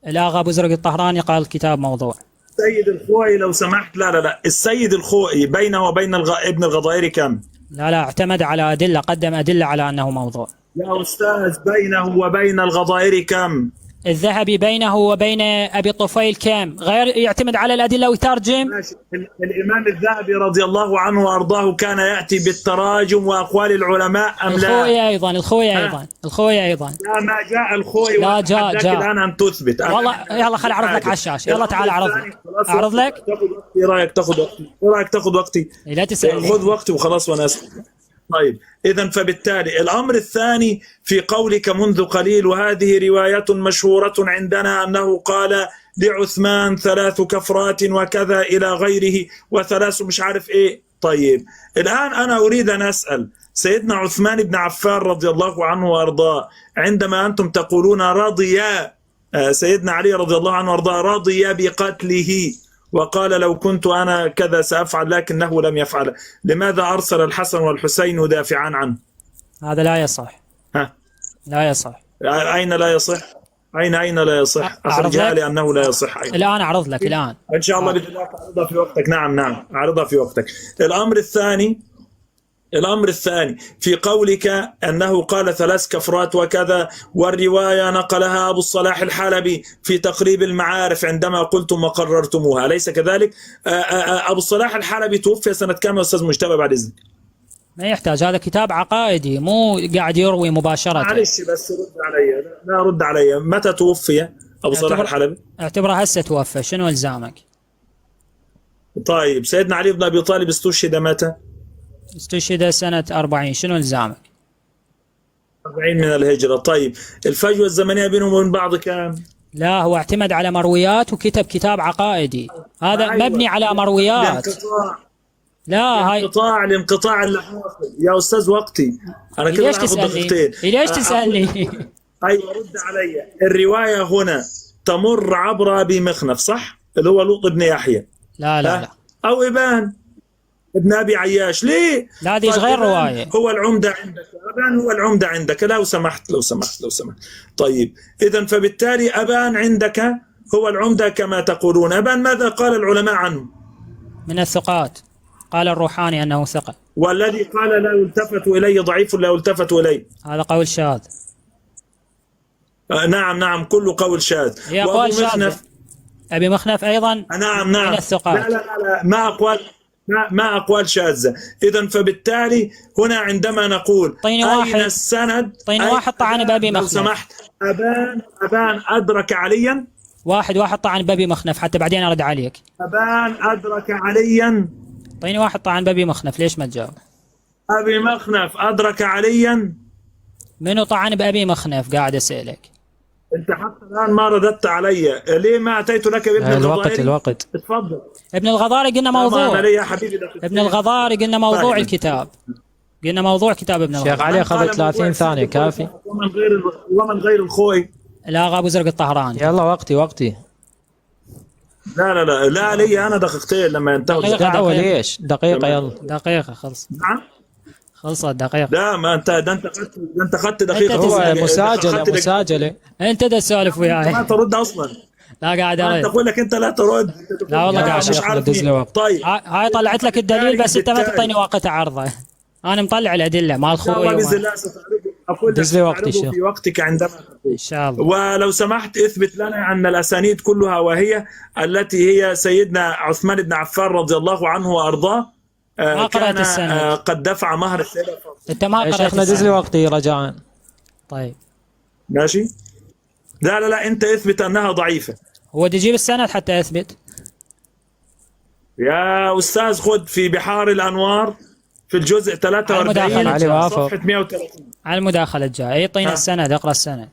الآغا أبو زرق الطهراني قال كتاب موضوع. السيد الخوي لو سمحت، لا السيد الخوي بينه وبين ابن الغضائري كم؟ لا اعتمد على أدلة، قدم أدلة على أنه موضوع. يا أستاذ بينه وبين الغضائري كم؟ الذهبي بينه وبين أبي الطفيل كم؟ غير يعتمد على الأدلة ويترجم. الإمام الذهبي رضي الله عنه وأرضاه كان يأتي بالتراجم وأقوال العلماء أم لا؟ الخوي أيضا. لا ما جاء الخوي. لا جاء الآن أن تثبت. والله يلا خل أعرض لك على الشاشة، يلا تعال أعرض لك. إيه رأيك تأخذ وقتي؟ لا تسألني. خذ وقتي وخلاص وأنا أسكت. طيب إذا فبالتالي الأمر الثاني في قولك منذ قليل، وهذه رواية مشهورة عندنا أنه قال لعثمان 3 كفرات وكذا إلى غيره و3 مش عارف إيه. طيب الآن أنا أريد أن أسأل سيدنا عثمان بن عفان رضي الله عنه وأرضاه، عندما أنتم تقولون رضي سيدنا علي رضي الله عنه وأرضاه رضي بقتله وقال لو كنت أنا كذا سأفعل لكنه لم يفعل، لماذا أرسل الحسن والحسين يدافعان عنه؟ هذا لا يصح. لا يصح. أين لا يصح؟ أين لا يصح؟ أخرجها لي أنه لا يصح. الآن أعرض لك الآن إن شاء الله بإذن الله أعرضها في وقتك. نعم أعرضها في وقتك. الأمر الثاني في قولك أنه قال 3 كفرات وكذا، والرواية نقلها أبو الصلاح الحلبي في تقريب المعارف عندما قلتم وقررتموها، أليس كذلك؟ أبو الصلاح الحلبي توفي سنة كام يا أستاذ مجتبى بعد إذنك؟ ما يحتاج، هذا كتاب عقائدي مو قاعد يروي مباشرة. معلش بس رد علي. لا رد علي، متى توفي أبو الصلاح الحلبي؟ اعتبره هسه توفى، شنو إلزامك؟ طيب سيدنا علي بن أبي طالب استشهد متى؟ استشهد سنة 40، شنو إلزامك؟ 40 من الهجرة. طيب الفجوة الزمنية بينهم وبين بعض كم؟ لا هو اعتمد على مرويات وكتب كتاب عقائدي، هذا مبني على مرويات. الانقطاع اللي حاصل يا أستاذ وقتي. أنا كده ليش تسألني؟ ليش تسألني؟ أيوة رد علي. الرواية هنا تمر عبر أبي مخنف صح؟ اللي هو لوط بن يحيى. لا أو إبان ابن أبي عياش. ليه؟ لا دي غير رواية. هو العمدة عندك، أبان هو العمدة عندك. لو سمحت. طيب إذا فبالتالي أبان عندك هو العمدة كما تقولون. أبان ماذا قال العلماء عنه؟ من الثقات، قال الروحاني أنه ثقة. والذي قال لا يلتفت إليه ضعيف لا يلتفت إليه، هذا قول شاذ. نعم كل قول شاذ. وأبو مخنف، أبي مخنف أيضا نعم من الثقات. لا ما أقوال شاذة. إذا فبالتالي هنا عندما نقول أين السند؟ طين واحد طعن بأبي مخنف. لو سمحت أبان أدرك عليا. واحد طعن بأبي مخنف حتى بعدين أرد عليك. أبان أدرك عليا. طين واحد طعن بأبي مخنف، ليش ما تجاوب؟ أبي مخنف أدرك عليا. منو طعن بأبي مخنف؟ قاعد أسألك. أنت حتى الآن ما رددت علي، ليه ما أتيت لك بابن الغضاري؟ الوقت تفضل. ابن الغضاري قلنا موضوع. يا حبيبي ابن الغضاري قلنا موضوع الكتاب. قلنا موضوع كتاب ابن الغضاري. شيخ علي أخذ 30 ثانية كافي. ومن غير الخوي؟ الآغا أبو زرق الطهراني. يلا وقتي. لا لي انا دقيقتين لما ينتهوا. دقيقة. دعوة ليش؟ دقيقة يلا. دقيقة خلص. نعم. خلصت دقيقة. لا ما انت ده انت اخذت دقيقه. هو مساجلة. انت ده تسولف ما وياي. ترد اصلا. لا قاعد انت ارد. اقول لك انت لا ترد. لا والله قاعد مش شيخنا عارف دز لي مين. وقت. طيب هاي طلعت لك الدليل بس انت ما تعطيني وقت عرضه. انا مطلع الادله مال ان شاء الله خوي باذن الله ستعرضه. اقول لك دز لي وقت ستعرضه في وقتك عندما تقول. ان شاء الله. ولو سمحت اثبت لنا ان الاسانيد كلها وهي التي هي سيدنا عثمان بن عفان رضي الله عنه وارضاه ما قرأت كان السند. قد دفع مهر السيدة فاطمة. انت ما يا قرأت شيخنا دز لي السند. وقتي رجاء. طيب ماشي. لا انت اثبت انها ضعيفه. هو بدي اجيب السند حتى اثبت. يا استاذ خذ في بحار الانوار في الجزء 43 علي وافق. صفحه 130. على المداخله الجايه يعطينا السند. اقرا السند.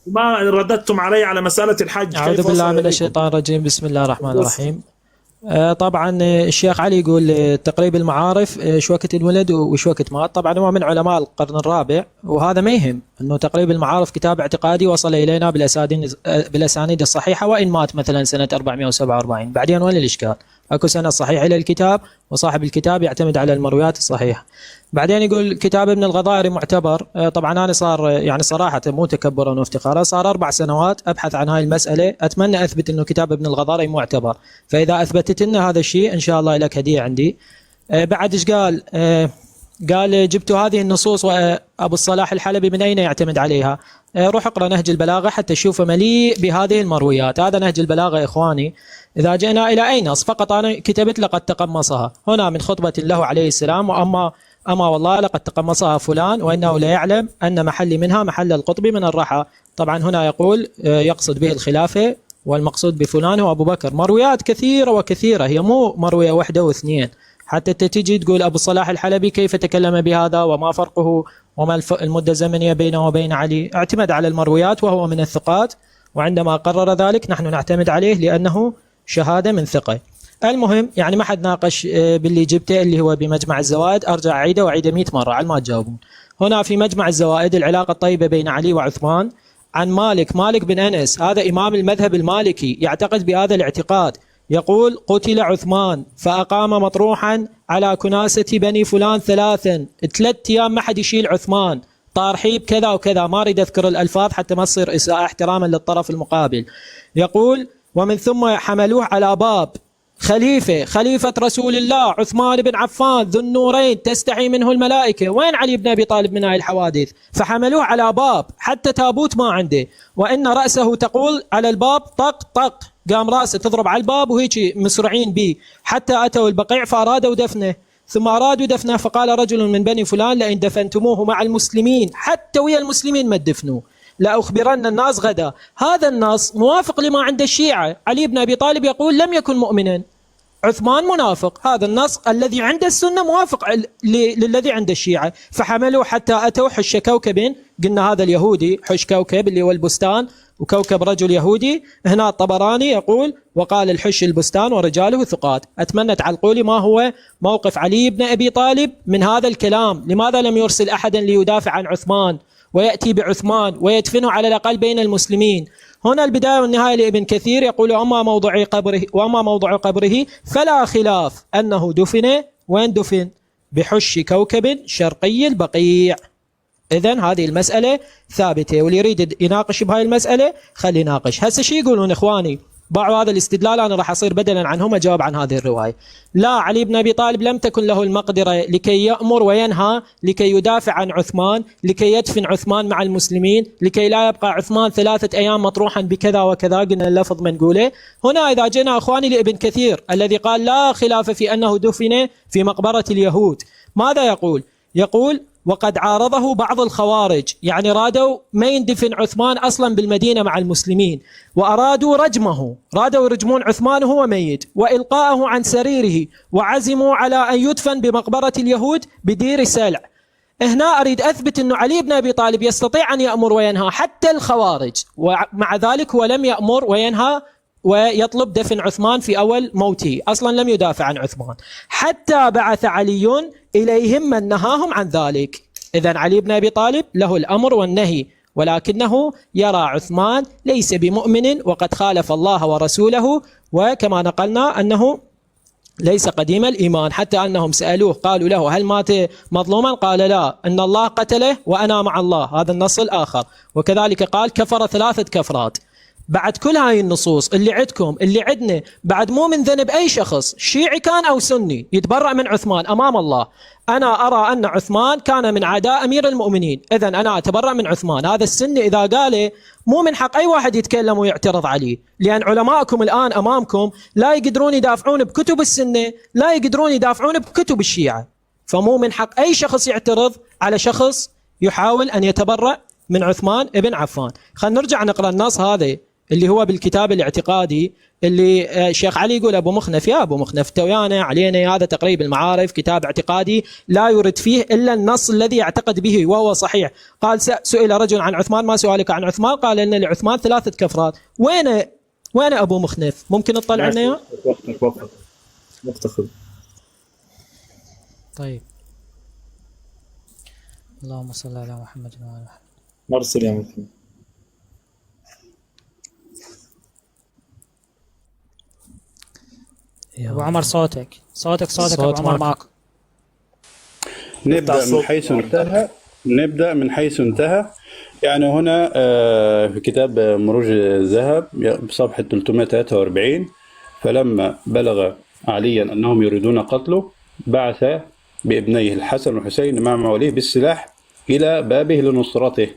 ما رددتم علي على مساله الحج. أعوذ كيف بالله وصل من إليكم؟ الشيطان الرجيم. بسم الله الرحمن الرحيم. طبعا الشيخ علي يقول تقريب المعارف شو وقت انولد وش وقت مات. طبعا هو من علماء القرن الرابع وهذا ما يهم انه تقريب المعارف كتاب اعتقادي وصل الينا بالاسانيد الصحيحه وان مات مثلا سنه 447. بعدين وين الاشكال؟ اكو سنه صحيحه للكتاب وصاحب الكتاب يعتمد على المرويات الصحيحه. بعدين يقول كتاب ابن الغضائري معتبر. طبعا انا صار يعني صراحه مو تكبرا وافتخارا صار 4 سنوات ابحث عن هاي المساله. اتمنى اثبت انه كتاب ابن الغضائري معتبر. فاذا اثبتت لنا هذا الشيء ان شاء الله لك هديه عندي. بعد ايش قال؟ قال جبت هذه النصوص وابو الصلاح الحلبي من اين يعتمد عليها؟ روح اقرا نهج البلاغه حتى تشوفه مليء بهذه المرويات. هذا نهج البلاغه يا اخواني. اذا جئنا الى اي نص فقط انا كتبت لقد تقمصها هنا من خطبه له عليه السلام. أما والله لقد تقمصها فلان وإنه لا يعلم أن محلي منها محل القطب من الرحى. طبعا هنا يقول يقصد به الخلافة والمقصود بفلان هو أبو بكر. مرويات كثيرة وكثيرة هي مو مروية واحدة واثنين. حتى تجي تقول أبو صلاح الحلبي كيف تكلم بهذا وما فرقه وما المدة الزمنية بينه وبين علي. اعتمد على المرويات وهو من الثقات وعندما قرر ذلك نحن نعتمد عليه لأنه شهادة من ثقة. المهم يعني ما حد ناقش باللي جبته اللي هو بمجمع الزوائد. ارجع اعيده واعيده 100 مره على ما تجاوبون. هنا في مجمع الزوائد العلاقه الطيبه بين علي وعثمان عن مالك بن انس. هذا امام المذهب المالكي يعتقد بهذا الاعتقاد. يقول قتل عثمان فاقام مطروحا على كناسه بني فلان 3 ايام ما حد يشيل عثمان. طار حيب كذا وكذا. ما اريد اذكر الالفاظ حتى ما تصير اساءه احتراما للطرف المقابل. يقول ومن ثم حملوه على باب خليفة رسول الله عثمان بن عفان ذو النورين تستحي منه الملائكة. وين علي بن أبي طالب من هاي الحوادث؟ فحملوه على باب حتى تابوت ما عنده وإن رأسه تقول على الباب طق طق. قام رأسه تضرب على الباب وهيك مسرعين به حتى أتوا البقيع فأرادوا دفنه. ثم أرادوا دفنه فقال رجل من بني فلان لئن دفنتموه مع المسلمين حتى ويا المسلمين ما تدفنوه لأخبرن الناس غدا. هذا النص موافق لما عند الشيعة. علي بن أبي طالب يقول لم يكن مؤمنا. عثمان منافق. هذا النص الذي عند السنة موافق للذي عند الشيعة. فحملوا حتى أتوا حش كوكب. قلنا هذا اليهودي حش كوكب اللي هو البستان وكوكب رجل يهودي. هنا الطبراني يقول وقال الحش البستان ورجاله ثقات. أتمنى تعلقوا لي ما هو موقف علي بن أبي طالب من هذا الكلام. لماذا لم يرسل أحدا ليدافع عن عثمان ويأتي بعثمان ويدفنه على الأقل بين المسلمين؟ هنا البداية والنهاية لابن كثير يقول وأما موضع قبره فلا خلاف أنه دفن. وين دفن؟ بحش كوكب شرقي البقيع. إذن هذه المسألة ثابتة واللي يريد يناقش بهاي المسألة خلي يناقش. هسه شي يقولون إخواني باعوا هذا الاستدلال. أنا راح أصير بدلا عنهم أجاوب عن هذه الرواية. لا علي بن أبي طالب لم تكن له المقدرة لكي يأمر وينهى لكي يدافع عن عثمان لكي يدفن عثمان مع المسلمين لكي لا يبقى عثمان 3 أيام مطروحا بكذا وكذا. قلنا اللفظ منقوله. هنا إذا جينا أخواني لابن كثير الذي قال لا خلاف في أنه دفن في مقبرة اليهود ماذا يقول؟ يقول وقد عارضه بعض الخوارج يعني رادوا ما يندفن عثمان أصلا بالمدينة مع المسلمين وأرادوا رجمه. رادوا يرجمون عثمان وهو ميت وإلقاءه عن سريره وعزموا على أن يدفن بمقبرة اليهود بدير سلع. هنا أريد أثبت أنه علي بن أبي طالب يستطيع أن يأمر وينهى حتى الخوارج ومع ذلك هو لم يأمر وينهى ويطلب دفن عثمان في أول موته. أصلا لم يدافع عن عثمان حتى بعث علي إليهم من نهاهم عن ذلك. إذن علي بن أبي طالب له الأمر والنهي ولكنه يرى عثمان ليس بمؤمن وقد خالف الله ورسوله، وكما نقلنا أنه ليس قديم الإيمان، حتى أنهم سألوه قالوا له هل مات مظلوما؟ قال لا، أن الله قتله وأنا مع الله، هذا النص الآخر. وكذلك قال كفر 3 كفرات. بعد كل هاي النصوص اللي عندكم اللي عندنا، بعد مو من ذنب أي شخص شيعي كان أو سني يتبرأ من عثمان أمام الله. أنا أرى أن عثمان كان من عداء أمير المؤمنين، إذن أنا أتبرأ من عثمان. هذا السني إذا قاله مو من حق أي واحد يتكلم ويعترض عليه، لأن علماءكم الآن أمامكم لا يقدرون يدافعون بكتب السنة، لا يقدرون يدافعون بكتب الشيعة، فمو من حق أي شخص يعترض على شخص يحاول أن يتبرأ من عثمان ابن عفان. خلينا نرجع نقرأ النص هذا اللي هو بالكتاب الاعتقادي، اللي الشيخ علي يقول أبو مخنف يا أبو مخنف تويانا علينا، هذا تقريب المعارف كتاب اعتقادي لا يرد فيه إلا النص الذي يعتقد به وهو صحيح. قال سئل رجل عن عثمان ما سؤالك عن عثمان؟ قال إن لعثمان 3 كفرات. وين أبو مخنف؟ ممكن تطلع لنا إياه؟ وقتك. طيب اللهم صل على محمد وعلى محمد. مرسل يا محمد. أبو عمر صوتك أبو عمر معك. نبدأ من حيث انتهى. يعني هنا في كتاب مروج الذهب بصفحة 343: فلما بلغ عليا أنهم يريدون قتله بعث بابنيه الحسن والحسين مع مواليه بالسلاح إلى بابه لنصرته.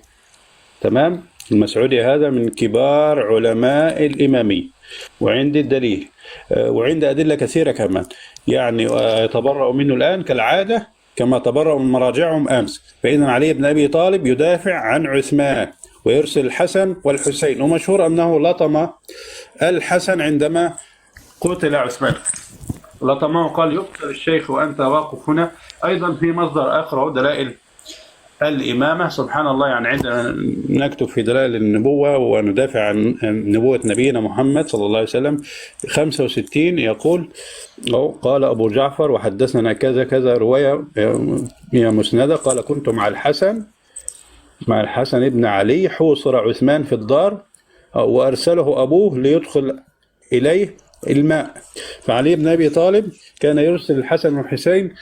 تمام. المسعودي هذا من كبار علماء الإمامي، وعند الدليل وعند أدلة كثيرة كمان، يعني يتبرأ منه الآن كالعادة كما تبرأوا من مراجعهم أمس. فإذا علي بن أبي طالب يدافع عن عثمان ويرسل الحسن والحسين، ومشهور أنه لطم الحسن عندما قتل عثمان، لطمه وقال يقتل الشيخ وأنت واقف هنا. أيضا في مصدر آخر دلائل الإمامة، سبحان الله، يعني عندنا نكتب في دلائل النبوة وندافع عن نبوة نبينا محمد صلى الله عليه وسلم 65 يقول قال أبو جعفر وحدثنا كذا كذا رواية مسندة، قال كنت مع الحسن ابن علي حوصر عثمان في الدار وأرسله أبوه ليدخل إليه الماء، فعلي بن أبي طالب كان يرسل الحسن والحسين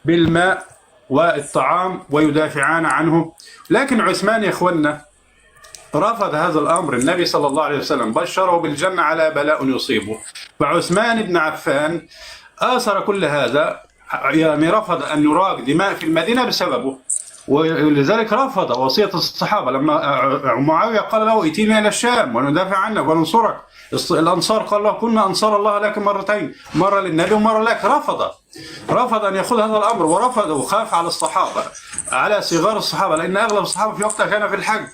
بالماء والطعام ويدافعان عنه. لكن عثمان يا إخوانا رفض هذا الأمر. النبي صلى الله عليه وسلم بشره بالجنة على بلاء يصيبه، فعثمان بن عفان آثر كل هذا، يعني رفض أن يراق دماء في المدينة بسببه، ولذلك رفض وصية الصحابة لما معاوية قال له ائتينا إلى الشام وندافع عنك وننصرك. الأنصار قال له كنا أنصار الله لكن مرتين، مرة للنبي ومرة لك. رفض أن يأخذ هذا الأمر، ورفض وخاف على الصحابة، على صغار الصحابة، لأن أغلب الصحابة في وقتها كان في الحج.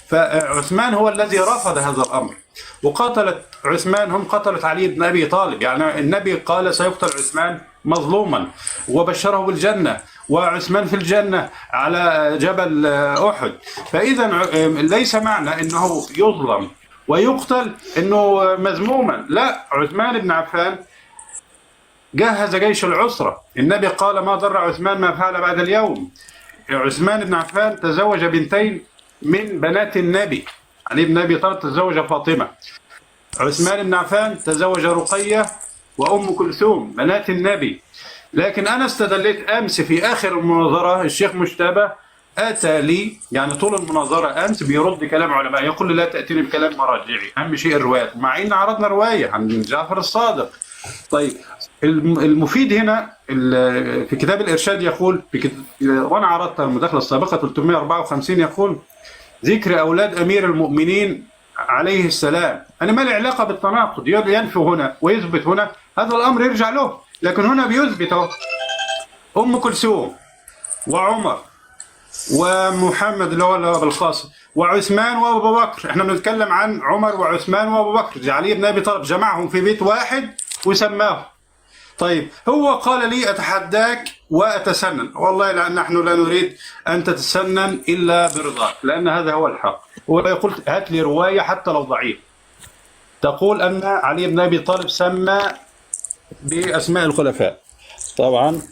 فعثمان هو الذي رفض هذا الأمر، وقتلت عثمان هم قتلت علي بن أبي طالب. يعني النبي قال سيقتل عثمان مظلوما وبشره بالجنة، وعثمان في الجنة على جبل أحد. فإذا ليس معنى أنه يظلم ويقتل أنه مذموما، لا. عثمان بن عفان جهز جيش العسرة. النبي قال ما ضر عثمان ما فعل بعد اليوم. عثمان بن عفان تزوج بنتين من بنات النبي. علي بن أبي طالب تزوج فاطمة، عثمان بن عفان تزوج رقية وأم كلثوم بنات النبي. لكن أنا استدليت أمس في آخر المناظرة، الشيخ مجتبى أتى لي يعني طول المناظرة أمس بيرد كلام علماء، يقول لي لا تأتيني بكلام مراجعي، أهم شيء الروايات، مع إن عرضنا رواية عن جعفر الصادق. طيب المفيد هنا في كتاب الإرشاد يقول وأنا عرضت المداخلة السابقة 354 يقول ذكر أولاد أمير المؤمنين عليه السلام. أنا ما لي علاقة بالتناقض، ينفي هنا ويثبت هنا، هذا الأمر يرجع له. لكن هنا بيثبت أم كلثوم وعمر ومحمد اللي هو أبو القاسم وعثمان وأبو بكر. احنا بنتكلم عن عمر وعثمان وأبو بكر. علي بن أبي طالب جمعهم في بيت واحد وسماهم. طيب هو قال لي أتحداك وأتسنن، والله نحن لا نريد أن تتسنن إلا برضاك، لأن هذا هو الحق. ويقول هات لي رواية حتى لو ضعيف تقول أن علي بن أبي طالب سمى بأسماء الخلفاء. طبعا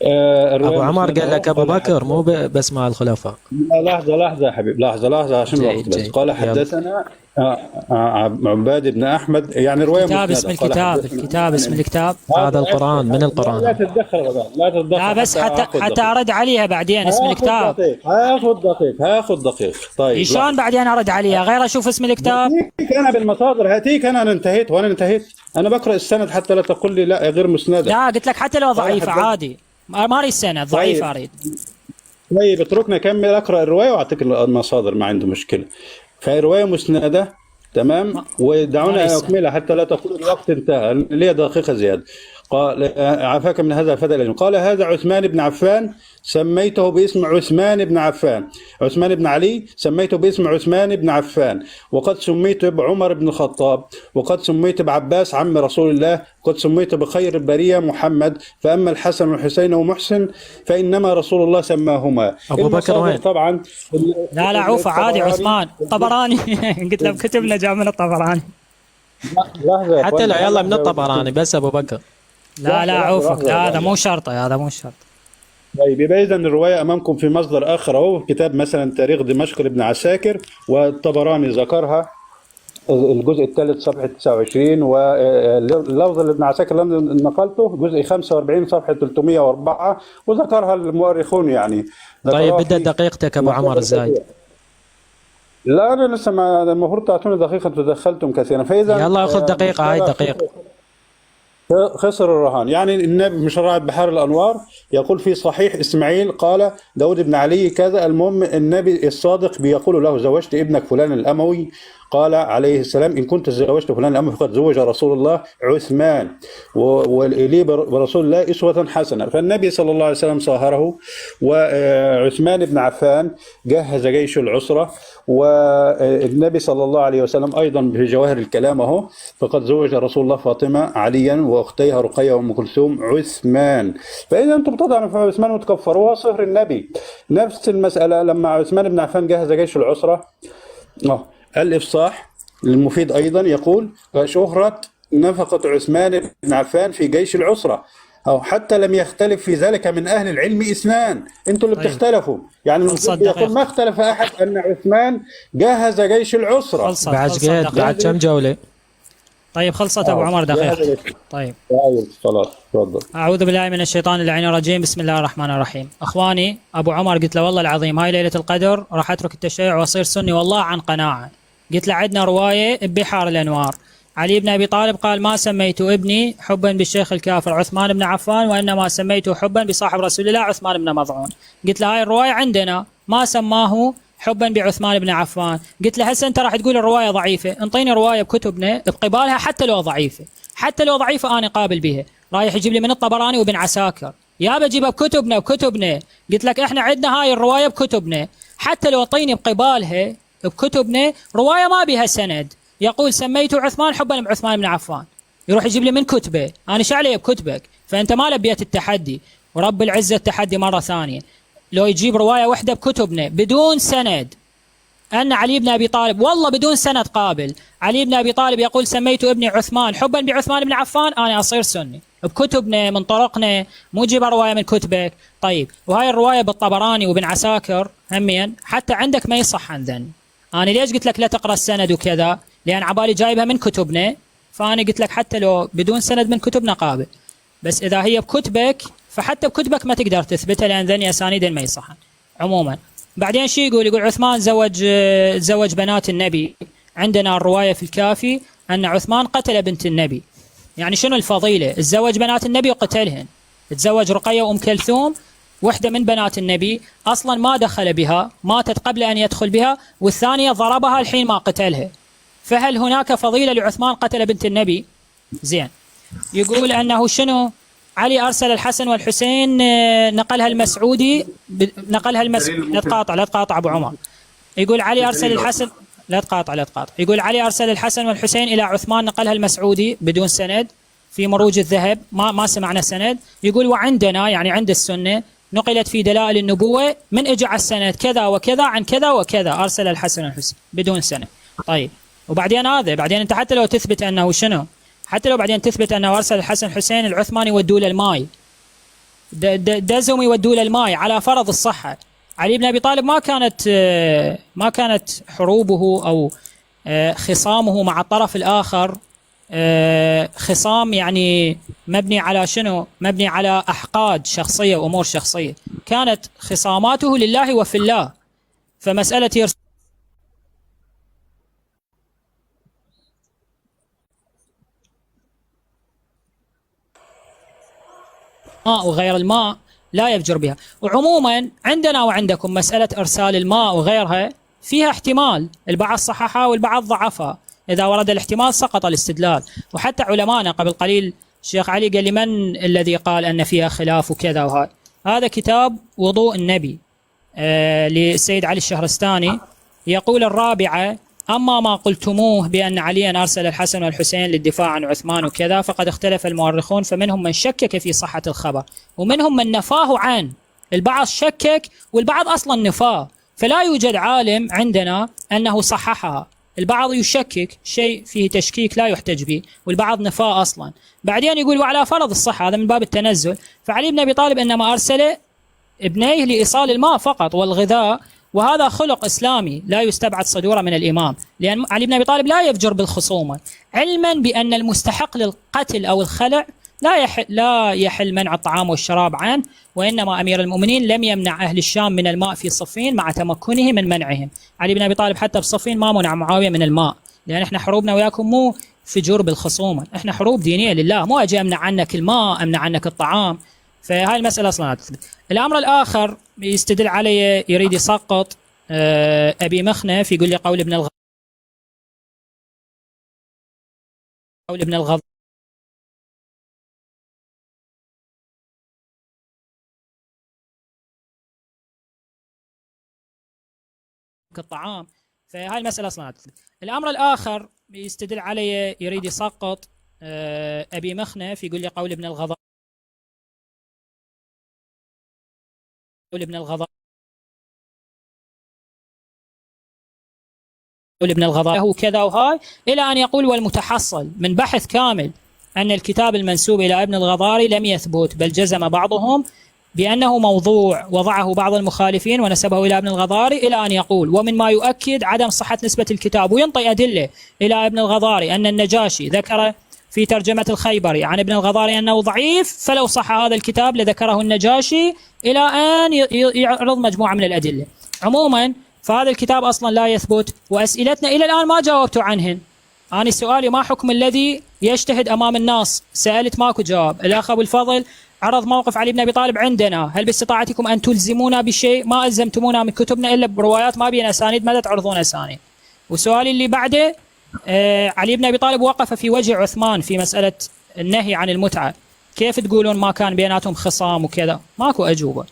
أبو عمر قال لك أبو بكر مو بس مع الخلفاء. لحظة يا حبيب، لحظة عشان الوقت بس. جيد. قال حدثنا عباد بن أحمد، يعني رواية كتاب مسندة. اسم الكتاب، الكتاب اسم الكتاب. هذا القرآن من لا القرآن. تتدخل، لا تتدخل. لا بس حتى أرد عليها بعدين اسم الكتاب. هاخذ دقيق. طيب شلون بعدين أرد عليها غير أشوف اسم الكتاب؟ هاتيك أنا بالمصادر، هاتيك أنا انتهيت، وأنا انتهيت. أنا بقرأ السند حتى لا تقول لي لا غير مسندة. لا قلت لك حتى لو ضعيفة عادي، ما أريد سند ضعيفة طيب. أريد. طيب اتركنا أكمل أقرأ الرواية وأعطيك المصادر، ما عنده مشكلة. فهي رواية مسندة تمام، ودعونا أكملها حتى لا تقول الوقت انتهى، لي دقيقة زيادة. قال عافاك من هذا الفتى العلم. قال هذا عثمان بن عفان سميته باسم عثمان بن عفان، عثمان بن علي سميته باسم عثمان بن عفان، وقد سميت بعمر بن الخطاب، وقد سميت بعباس عم رسول الله، وقد سميت بخير البرية محمد، فأما الحسن والحسين ومحسن فإنما رسول الله سماهما. أبو بكر وين؟ طبعا لا عوف عادي عثمان طبراني. قلت له كتبنا جاء من الطبراني. حتى لو يلا من الطبراني بس أبو بكر. لا عوفك، لا هذا مو شرط، هذا مو شرط. طيب يبقى إذن الرواية أمامكم في مصدر آخر أهو، كتاب مثلا تاريخ دمشق لابن عساكر، والطبراني ذكرها الجزء الثالث صفحة 29، واللفظ اللي ابن عساكر اللي نقلته جزء 45 صفحة 304، وذكرها المؤرخون يعني. طيب بدأ دقيقتك أبو عمر الزايد. لا أنا لسه ما المفروض تعطوني دقيقة، تدخلتم كثيرا. فإذا يلا خذ دقيقة، هاي دقيقة. خسر الرهان. يعني النبي مشرع بحار الأنوار يقول في صحيح إسماعيل قال داود بن علي كذا. المهم النبي الصادق بيقول له زوجت ابنك فلان الأموي، قال عليه السلام إن كنت زوجت فلان الأموي فقد زوج رسول الله عثمان، ولي برسول الله أسوة حسنة. فالنبي صلى الله عليه وسلم صاهره، وعثمان بن عفان جهز جيش العسرة، والنبي صلى الله عليه وسلم أيضا في جواهر الكلام أهو فقد زوج رسول الله فاطمة عليا وأختيها رقية وأم كلثوم عثمان. فإذا أنتم تضعوا في عثمان وتكفروا صهر النبي. نفس المسألة لما عثمان بن عفان جهز جيش العسرة، الإفصاح المفيد أيضا يقول شهرة نفقة عثمان بن عفان في جيش العسرة، أو حتى لم يختلف في ذلك من أهل العلم اثنان. أنتم اللي بتختلفوا، يعني يقول ما اختلف أحد أن عثمان جهز جيش العسرة. بعد كم جولة؟ طيب خلصت أبو عمر دقيقة. طيب خلاص تفضل. أعوذ بالله من الشيطان اللعين الرجيم، بسم الله الرحمن الرحيم. أخواني أبو عمر قلت له والله العظيم هاي ليلة القدر راح أترك التشيع وأصير سني والله عن قناعة. قلت له عندنا رواية ببحار الأنوار، علي بن أبي طالب قال ما سميت ابني حبا بالشيخ الكافر عثمان بن عفان، وإنما سميته حبا بصاحب رسول الله عثمان بن مظعون. قلت له هاي الرواية عندنا ما سماه حبا بعثمان بن عفان. قلت له هسه أنت راح تقول الرواية ضعيفة، انطيني رواية بكتبنا بقبالها حتى لو ضعيفة، حتى لو ضعيفة أنا قابل بها. رايح يجيب لي من الطبراني وابن عساكر، يا بجيبها بكتبنا. قلت لك احنا عندنا هاي الرواية بكتبنا، حتى لو اعطيني بقبالها بكتبنا رواية ما بها سند يقول سميت عثمان حبا بعثمان بن عفان، يروح يجيب لي من كتبه. انا شعلي بكتبك، فانت ما لبيت التحدي، ورب العزة التحدي مرة ثانية. لو يجيب رواية واحدة بكتبنا بدون سند أن علي بن أبي طالب، والله بدون سند قابل، علي بن أبي طالب يقول سميت ابني عثمان حبا بعثمان بن عفان، أنا أصير سني بكتبنا من طرقنا، مو جيب رواية من كتبك. طيب وهاي الرواية بالطبراني وابن عساكر همين حتى عندك ما يصح عن ذن. أنا ليش قلت لك لا تقرأ السند وكذا؟ لأن عبالي جايبها من كتبنا، فأنا قلت لك حتى لو بدون سند من كتبنا قابل، بس إذا هي بكتبك فحتى بكتبك ما تقدر تثبتها لأن ذني أسانيد ما يصحن. عموما بعدين شي يقول عثمان زوج بنات النبي. عندنا الرواية في الكافي أن عثمان قتل بنت النبي. يعني شنو الفضيلة؟ تزوج بنات النبي وقتلهن. تزوج رقية وأم كلثوم، واحدة من بنات النبي أصلا ما دخل بها، ماتت قبل أن يدخل بها، والثانية ضربها الحين ما قتلها. فهل هناك فضيلة لعثمان قتل بنت النبي؟ زين. يقول أنه شنو؟ علي أرسل الحسن والحسين، نقلها المسعودي، لا تقاطع أبو عمر. يقول علي أرسل الحسن، لا تقاطع. يقول علي أرسل الحسن والحسين إلى عثمان، نقلها المسعودي بدون سند في مروج الذهب، ما سمعنا سند. يقول وعندنا يعني عند السنة نقلت في دلائل النبوة من اجى السند كذا وكذا عن كذا وكذا، أرسل الحسن والحسين بدون سند. طيب وبعدين بعدين أنت حتى لو تثبت أنه شنو؟ حتى لو بعدين تثبت أنه أرسل الحسن والحسين العثماني ودوا له الماي، دزهم يودوا له الماء على فرض الصحة. علي بن أبي طالب ما كانت حروبه أو خصامه مع الطرف الآخر خصام يعني مبني على شنو؟ مبني على أحقاد شخصية وأمور شخصية، كانت خصاماته لله وفي الله. فمسألة الماء وغير الماء لا يفجر بها. وعموما عندنا وعندكم مسألة إرسال الماء وغيرها فيها احتمال، البعض صححها والبعض ضعفها، إذا ورد الاحتمال سقط الاستدلال. وحتى علماءنا قبل قليل الشيخ علي قال لي من الذي قال أن فيها خلاف وكذا وهاي. هذا كتاب وضوء النبي للسيد علي الشهرستاني، يقول الرابعة: أما ما قلتموه بأن عليا أرسل الحسن والحسين للدفاع عن عثمان وكذا فقد اختلف المؤرخون، فمنهم من شكك في صحة الخبر ومنهم من نفاه عنه. البعض شكك والبعض أصلا نفاه، فلا يوجد عالم عندنا أنه صححها. البعض يشكك شيء فيه تشكيك لا يحتج به، والبعض نفاه أصلا. بعدين يقول وعلى فرض الصحة، هذا من باب التنزل، فعلي بن أبي طالب إنما أرسل ابنيه لإيصال الماء فقط والغذاء، وهذا خلق إسلامي لا يستبعد صدوره من الإمام، لأن علي بن أبي طالب لا يفجر بالخصومة، علما بأن المستحق للقتل أو الخلع لا يحل منع الطعام والشراب عنه. وإنما أمير المؤمنين لم يمنع أهل الشام من الماء في صفين مع تمكنه من منعهم. علي بن أبي طالب حتى بصفين ما منع معاوية من الماء، لأن احنا حروبنا وياكم مو فجور بالخصومة، احنا حروب دينية لله، مو أجي أمنع عنك الماء أمنع عنك الطعام. فهاي المسألة أصلا لا تثبت. الأمر الآخر يستدل عليه، يريد يسقط أبي مخنف، يقول لي قول ابن الغض الطعام. فهاي المسألة أصلا لا تثبت. الأمر الآخر يستدل عليه، يريد يسقط أبي مخنف، يقول لي قول ابن الغضاء هو كذا وهاي، إلى أن يقول والمتحصل من بحث كامل أن الكتاب المنسوب إلى ابن الغضاري لم يثبت، بل جزم بعضهم بأنه موضوع وضعه بعض المخالفين ونسبه إلى ابن الغضاري، إلى أن يقول ومن ما يؤكد عدم صحة نسبة الكتاب، وينطي أدلة إلى ابن الغضاري أن النجاشي ذكر في ترجمة الخيبري عن ابن الغضاري أنه ضعيف، فلو صح هذا الكتاب لذكره النجاشي، إلى أن يعرض مجموعة من الأدلة. عموما فهذا الكتاب أصلا لا يثبت، وأسئلتنا إلى الآن ما جاوبت عنهن. أنا سؤالي ما حكم الذي يجتهد أمام الناس؟ سألت ماكو جواب. الأخ أبو الفضل عرض موقف علي بن أبي طالب عندنا، هل باستطاعتكم أن تلزمونا بشيء؟ ما ألزمتمونا من كتبنا إلا بروايات ما بين أسانيد، ماذا تعرضون أسانيد؟ وسؤالي اللي بعده، علي بن أبي طالب وقف في وجه عثمان في مسألة النهي عن المتعة، كيف تقولون ما كان بيناتهم خصام وكذا؟ ماكو أجوبة.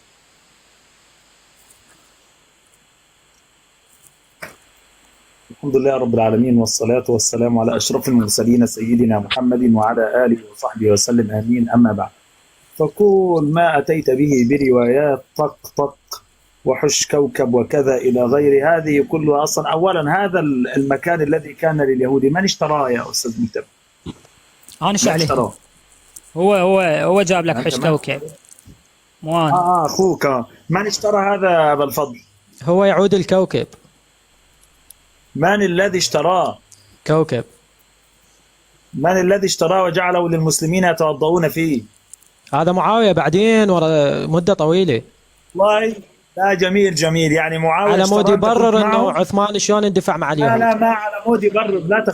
الحمد لله رب العالمين، والصلاة والسلام على أشرف المرسلين سيدنا محمد وعلى آله وصحبه وسلم، آمين. أما بعد، فكل ما أتيت به بروايات طق طق وحش كوكب وكذا إلى غير هذه كلها، أصلا أولا هذا المكان الذي كان لليهود من اشتراه يا أستاذ مكتب؟ أنا إيش عليه؟ هو جاب لك حش كوكب، مو أنا. أخوك. من اشترى هذا أبا الفضل؟ هو يعود الكوكب. من الذي اشتراه؟ كوكب. من الذي اشتراه وجعله للمسلمين يتوضؤون فيه؟ هذا معاوية بعدين ورا مدة طويلة. والله لا، جميل يعني معاوية على مود يبرر انه عثمان شلون اندفع مع اليهود. لا ما على مود يبرر، لا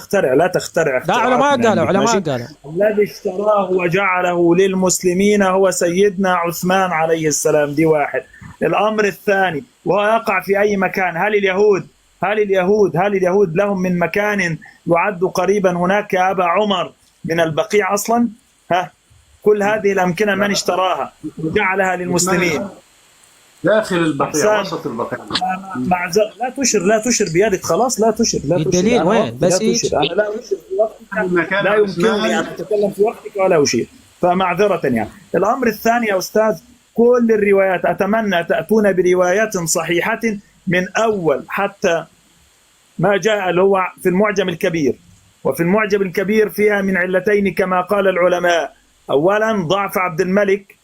تخترع لا، علماء قالوا الذي اشتراه وجعله للمسلمين هو سيدنا عثمان عليه السلام. دي واحد. الأمر الثاني، ويقع في أي مكان. هل اليهود لهم من مكان يعد قريبا هناك يا أبا عمر من البقيع أصلا؟ كل هذه الأمكنة من اشتراها وجعلها للمسلمين؟ داخل البقيع، وسط البقيع. لا تشر بيدك، خلاص لا تشر. الدليل وين؟ بس أنا لا أشر في وقتك، لا يمكنني أن أتكلم في وقتك ولا أشير، فمعذرة يعني. الأمر الثاني يا أستاذ، كل الروايات أتمنى تأتون بروايات صحيحة من أول حتى ما جاء اللي هو في المعجم الكبير. وفي المعجم الكبير فيها من علتين كما قال العلماء: أولا ضعف عبد الملك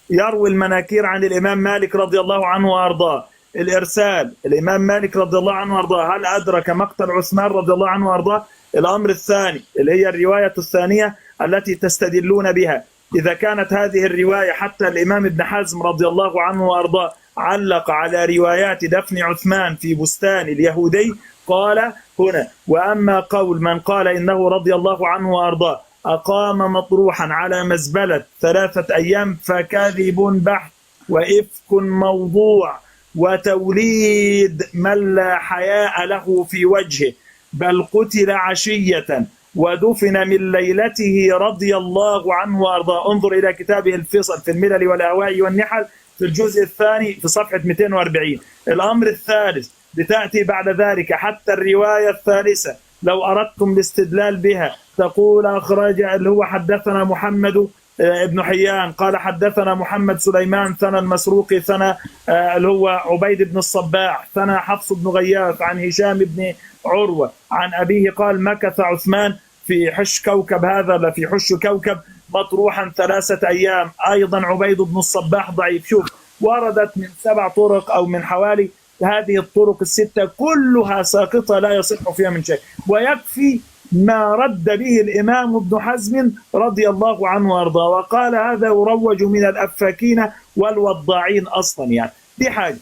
يروي المناكير عن الإمام مالك رضي الله عنه وأرضاه. الإرسال، الإمام مالك رضي الله عنه وأرضاه هل أدرك مقتل عثمان رضي الله عنه وأرضاه؟ الأمر الثاني اللي هي الرواية الثانية التي تستدلون بها، إذا كانت هذه الرواية حتى الإمام ابن حزم رضي الله عنه وأرضاه علق على روايات دفن عثمان في بستان اليهودي، قال هنا: وأما قول من قال إنه رضي الله عنه وأرضاه أقام مطروحا على مزبلة 3 أيام فكاذب بحت وإفك موضوع وتوليد من لا حياء له في وجهه، بل قتل عشية ودفن من ليلته رضي الله عنه وأرضاه. انظر إلى كتابه الفصل في الملل والأهواء والنحل في الجزء الثاني في صفحة 240. الأمر الثالث بتأتي بعد ذلك حتى الرواية الثالثة لو أردتم الاستدلال بها تقول أخرج اللي هو حدثنا محمد ابن حيان قال حدثنا محمد سليمان ثنى المسروقي ثنى اللي هو عبيد بن الصباح ثنى حفص بن غياث عن هشام بن عروة عن أبيه قال مكث عثمان في حش كوكب، هذا لا في حش كوكب مطروحا 3 أيام. أيضا عبيد بن الصباح ضعيف. شوف، وردت من 7 طرق أو من حوالي هذه الطرق ال6 كلها ساقطة لا يصح فيها من شيء، ويكفي ما رد به الإمام ابن حزم رضي الله عنه وارضاه، وقال هذا يروج من الأفاكين والوضاعين أصلا. يعني دي حاجة.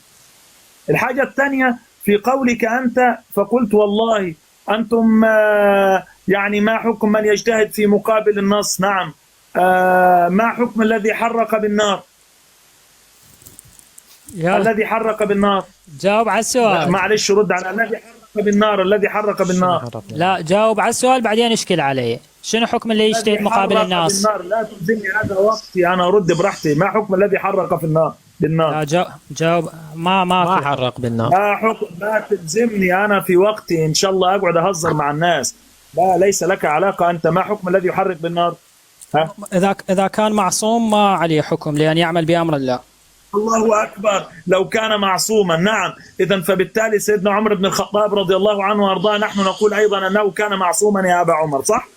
الحاجة الثانية في قولك أنت فقلت والله أنتم يعني ما حكم من يجتهد في مقابل النص؟ نعم. ما حكم الذي حرق بالنار؟ الذي حرق بالنار جاوب على السؤال. معلش رد على الذي حرق بالنار. الذي حرق بالنار لا، جاوب على السؤال بعدين اشكل عليه. شنو حكم اللي يجتهد مقابل الناس؟ بالنار. لا تلزمني، هذا وقتي أنا أرد براحتي. ما حكم الذي حرق في النار بالنار؟ لا جاوب. ما حرق بالنار. ما حكم؟ لا تلزمني، أنا في وقتي إن شاء الله أقعد أهزر مع الناس. لا، ليس لك علاقة أنت. ما حكم الذي يحرق بالنار؟ ها؟ إذا كان معصوم ما عليه حكم لأن يعمل بأمر الله. الله أكبر. لو كان معصوما، نعم. إذا فبالتالي سيدنا عمر بن الخطاب رضي الله عنه وأرضاه نحن نقول أيضا أنه كان معصوما يا أبا عمر، صح؟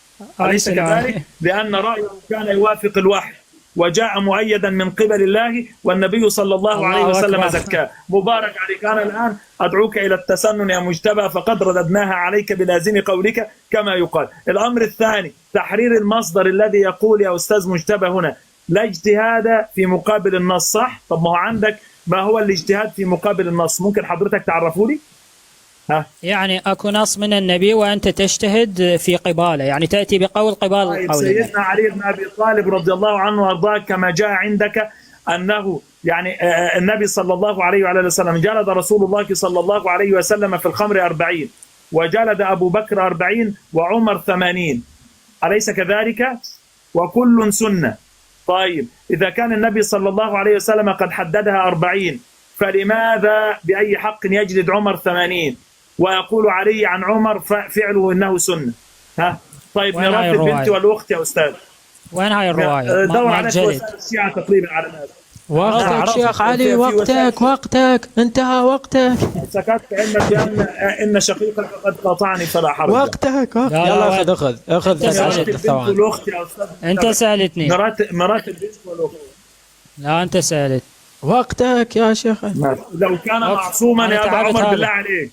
أليس كذلك؟ لأن رأيه كان يوافق الوحي وجاء مؤيدا من قبل الله، والنبي صلى الله عليه وسلم زكاه. مبارك عليك. أنا الآن أدعوك إلى التسنن يا مجتبى، فقد رددناها عليك بلازم قولك كما يقال. الأمر الثاني تحرير المصدر الذي يقول يا أستاذ مجتبى هنا لا اجتهاد في مقابل النص، صح؟ طب ما هو عندك ما هو الاجتهاد في مقابل النص؟ ممكن حضرتك تعرفوا لي؟ ها؟ يعني أكو نص من النبي وأنت تجتهد في قباله، يعني تأتي بقول قبال طيب قول سيدنا علي بن أبي طالب رضي الله عنه وأرضاه كما جاء عندك أنه يعني النبي صلى الله عليه وعلى وسلم جلد رسول الله صلى الله عليه وسلم في الخمر 40، وجلد أبو بكر 40 وعمر 80، أليس كذلك؟ وكل سنة. طيب إذا كان النبي صلى الله عليه وسلم قد حددها 40، فلماذا بأي حق يجلد عمر 80 ويقول علي عن عمر فعله إنه سنة؟ ها؟ طيب ميراث البنت والأخت يا أستاذ، وين هاي الرواية؟ دور على الشيعة تقريبا على ماذا؟ وقتك شيخ علي، وقتك انتهى وقتك. سكت علمك بأن إن شقيقك قد قاطعني فلا حرج. وقتك يلا أخذ الأخت يا أستاذ. أنت سألتني ميراث البنت والأخت. لا أنت سألت. وقتك يا شيخ. لو كان معصوما يا أبا عمر بالله عليك،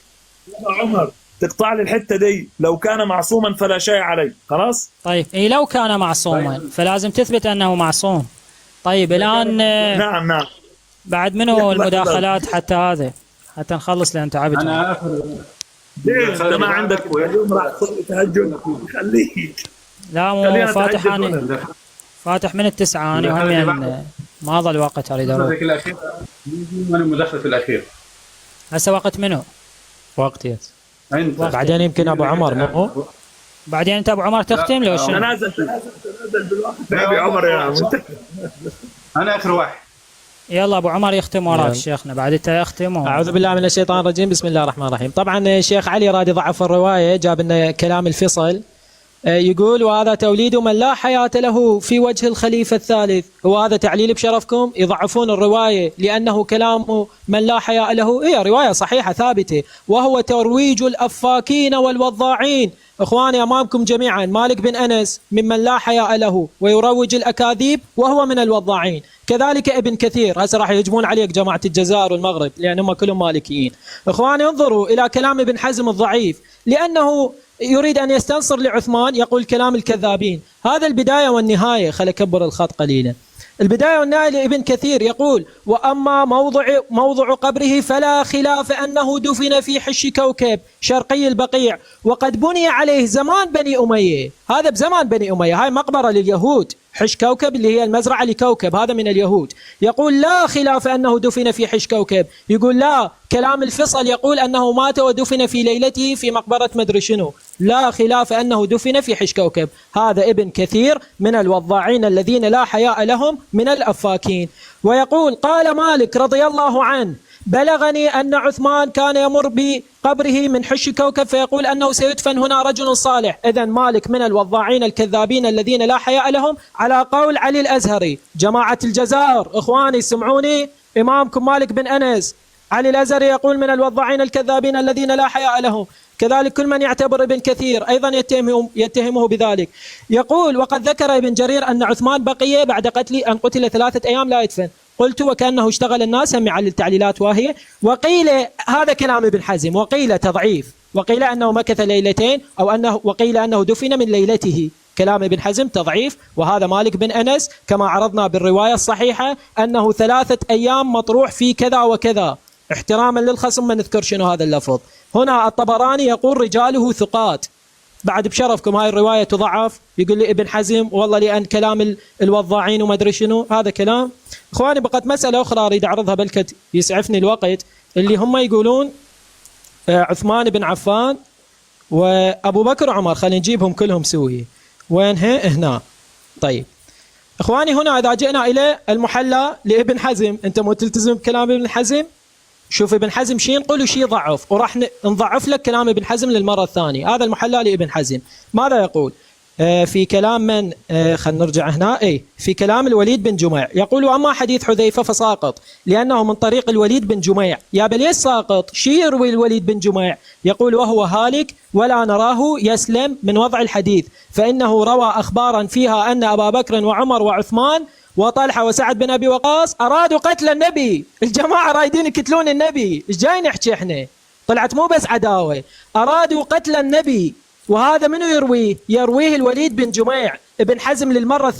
يا أبا عمر تقطع لي الحتة دي، لو كان معصوما فلا شيء عليه. خلاص؟ طيب لو كان معصوما فلازم تثبت أنه معصوم. طيب الآن نعم بعد منه المداخلات حتى نخلص لأن تعبت. أنا ليه ما عندك اليوم راح تصلي تهجد؟ خليك. لا مو فاتح من 9 أنا وهم يعني ما ظل وقت أريد أروح. من المداخلة الأخير هسه وقت منه؟ وقت بعدين يمكن أبو عمر مو بعدين أنت أبو عمر تختم لو شنو؟ نازل بالوقت يا أبو عمر يا أنا آخر واحد. يلا أبو عمر يختم وراك شيخنا، بعد أنت يختم. أعوذ بالله من الشيطان الرجيم. بسم الله الرحمن الرحيم. طبعا الشيخ علي راد يضعف الرواية، جاب لنا كلام الفصل يقول وهذا توليد من لا حياة له في وجه الخليفة الثالث، وهذا تعليل بشرفكم. يضعفون الرواية لأنه كلام من لا حياء له. هي رواية صحيحة ثابتة، وهو ترويج الأفاكين والوضاعين. إخواني أمامكم جميعا مالك بن أنس ممن لا حياء له ويروج الأكاذيب وهو من الوضاعين، كذلك ابن كثير. هسه راح يهجمون عليك جماعة الجزائر والمغرب لأن هم كلهم مالكيين. إخواني انظروا إلى كلام ابن حزم الضعيف، لأنه يريد أن يستنصر لعثمان، يقول كلام الكذابين. هذا البداية والنهاية، خلي أكبر الخط قليلا. البداية والنهاية لابن كثير يقول: وأما موضع قبره فلا خلاف أنه دفن في حش كوكب شرقي البقيع، وقد بني عليه زمان بني أمية. هذا بزمان بني أمية، هاي مقبرة لليهود، حش كوكب اللي هي المزرعة لكوكب، هذا من اليهود. يقول لا خلاف أنه دفن في حش كوكب. يقول لا، كلام الفصل يقول أنه مات ودفن في ليلته في مقبرة مدري شنو. لا خلاف أنه دفن في حش كوكب. هذا ابن كثير من الوضاعين الذين لا حياء لهم، من الأفاكين. ويقول: قال مالك رضي الله عنه: بلغني أن عثمان كان يمر بقبره من حش كوكب فيقول أنه سيدفن هنا رجل صالح. إذن مالك من الوضاعين الكذابين الذين لا حياء لهم، على قول علي الأزهري. جماعة الجزائر إخواني سمعوني، إمامكم مالك بن أنس، علي الأزهري يقول من الوضاعين الكذابين الذين لا حياء لهم. كذلك كل من يعتبر ابن كثير أيضا يتهمه بذلك. يقول: وقد ذكر ابن جرير أن عثمان بقي بعد أن قتل 3 أيام لا يدفن. قلت: وكأنه اشتغل الناس، هم يعلل التعليلات وهي. وقيل هذا كلام ابن حزم، وقيل تضعيف، وقيل أنه مكث ليلتين، وقيل أنه دفن من ليلته. كلام ابن حزم تضعيف. وهذا مالك بن أنس كما عرضنا بالرواية الصحيحة أنه 3 أيام مطروح في كذا وكذا، احتراما للخصم ما نذكر شنو هذا اللفظ. هنا الطبراني يقول رجاله ثقات. بعد بشرفكم هاي الرواية تضعف، يقول لي ابن حزم والله لأن كلام الوضاعين وما أدري شنو، هذا كلام. إخواني بقت مسألة أخرى أريد أعرضها بلكت يسعفني الوقت، اللي هم يقولون عثمان بن عفان وأبو بكر وعمر، خلينا نجيبهم كلهم سوية. وينها؟ هنا. طيب إخواني، هنا إذا جئنا إلى المحلى لابن حزم، أنت مو تلتزم بكلام ابن حزم؟ شوف ابن حزم شي ينقل وشي يضعف، وراح نضعف لك كلام ابن حزم للمرة الثانية. هذا المحلى لابن حزم ماذا يقول؟ في كلام من خلينا نرجع هنا، في كلام الوليد بن جميع يقول: أما حديث حذيفة فساقط لأنه من طريق الوليد بن جميع. يا بليش ساقط؟ شي يروي الوليد بن جميع؟ يقول: وهو هالك ولا نراه يسلم من وضع الحديث، فإنه روى أخبارا فيها أن أبا بكر وعمر وعثمان وطلحة وسعد بن أبي وقاص أرادوا قتل النبي. الجماعة رايدين يقتلون النبي، إيش جاي نحكي إحنا؟ طلعت مو بس عداوة، أرادوا قتل النبي. وهذا منو يرويه؟ يرويه الوليد بن جميع. ابن حزم للمرة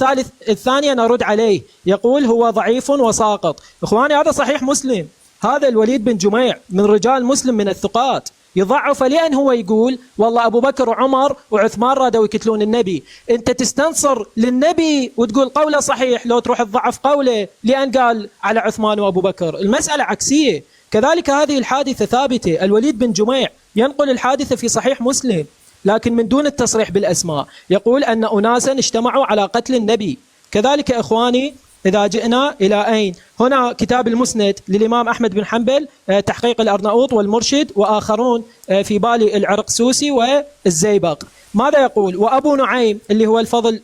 الثانية نرد عليه، يقول هو ضعيف وساقط. إخواني هذا صحيح مسلم، هذا الوليد بن جميع من رجال مسلم من الثقات، يضعف لأن هو يقول والله أبو بكر وعمر وعثمان رادوا يقتلون النبي. أنت تستنصر للنبي وتقول قوله صحيح، لو تروح تضعف قوله لأن قال على عثمان وأبو بكر. المسألة عكسية. كذلك هذه الحادثة ثابتة، الوليد بن جميع ينقل الحادثة في صحيح مسلم لكن من دون التصريح بالأسماء، يقول أن أناسا اجتمعوا على قتل النبي. كذلك إخواني إذا جئنا إلى أين؟ هنا كتاب المسند للإمام أحمد بن حنبل، تحقيق الأرناؤوط والمرشد وآخرون، في بالي العرقسوسي والزيبق. ماذا يقول؟ وأبو نعيم اللي هو الفضل،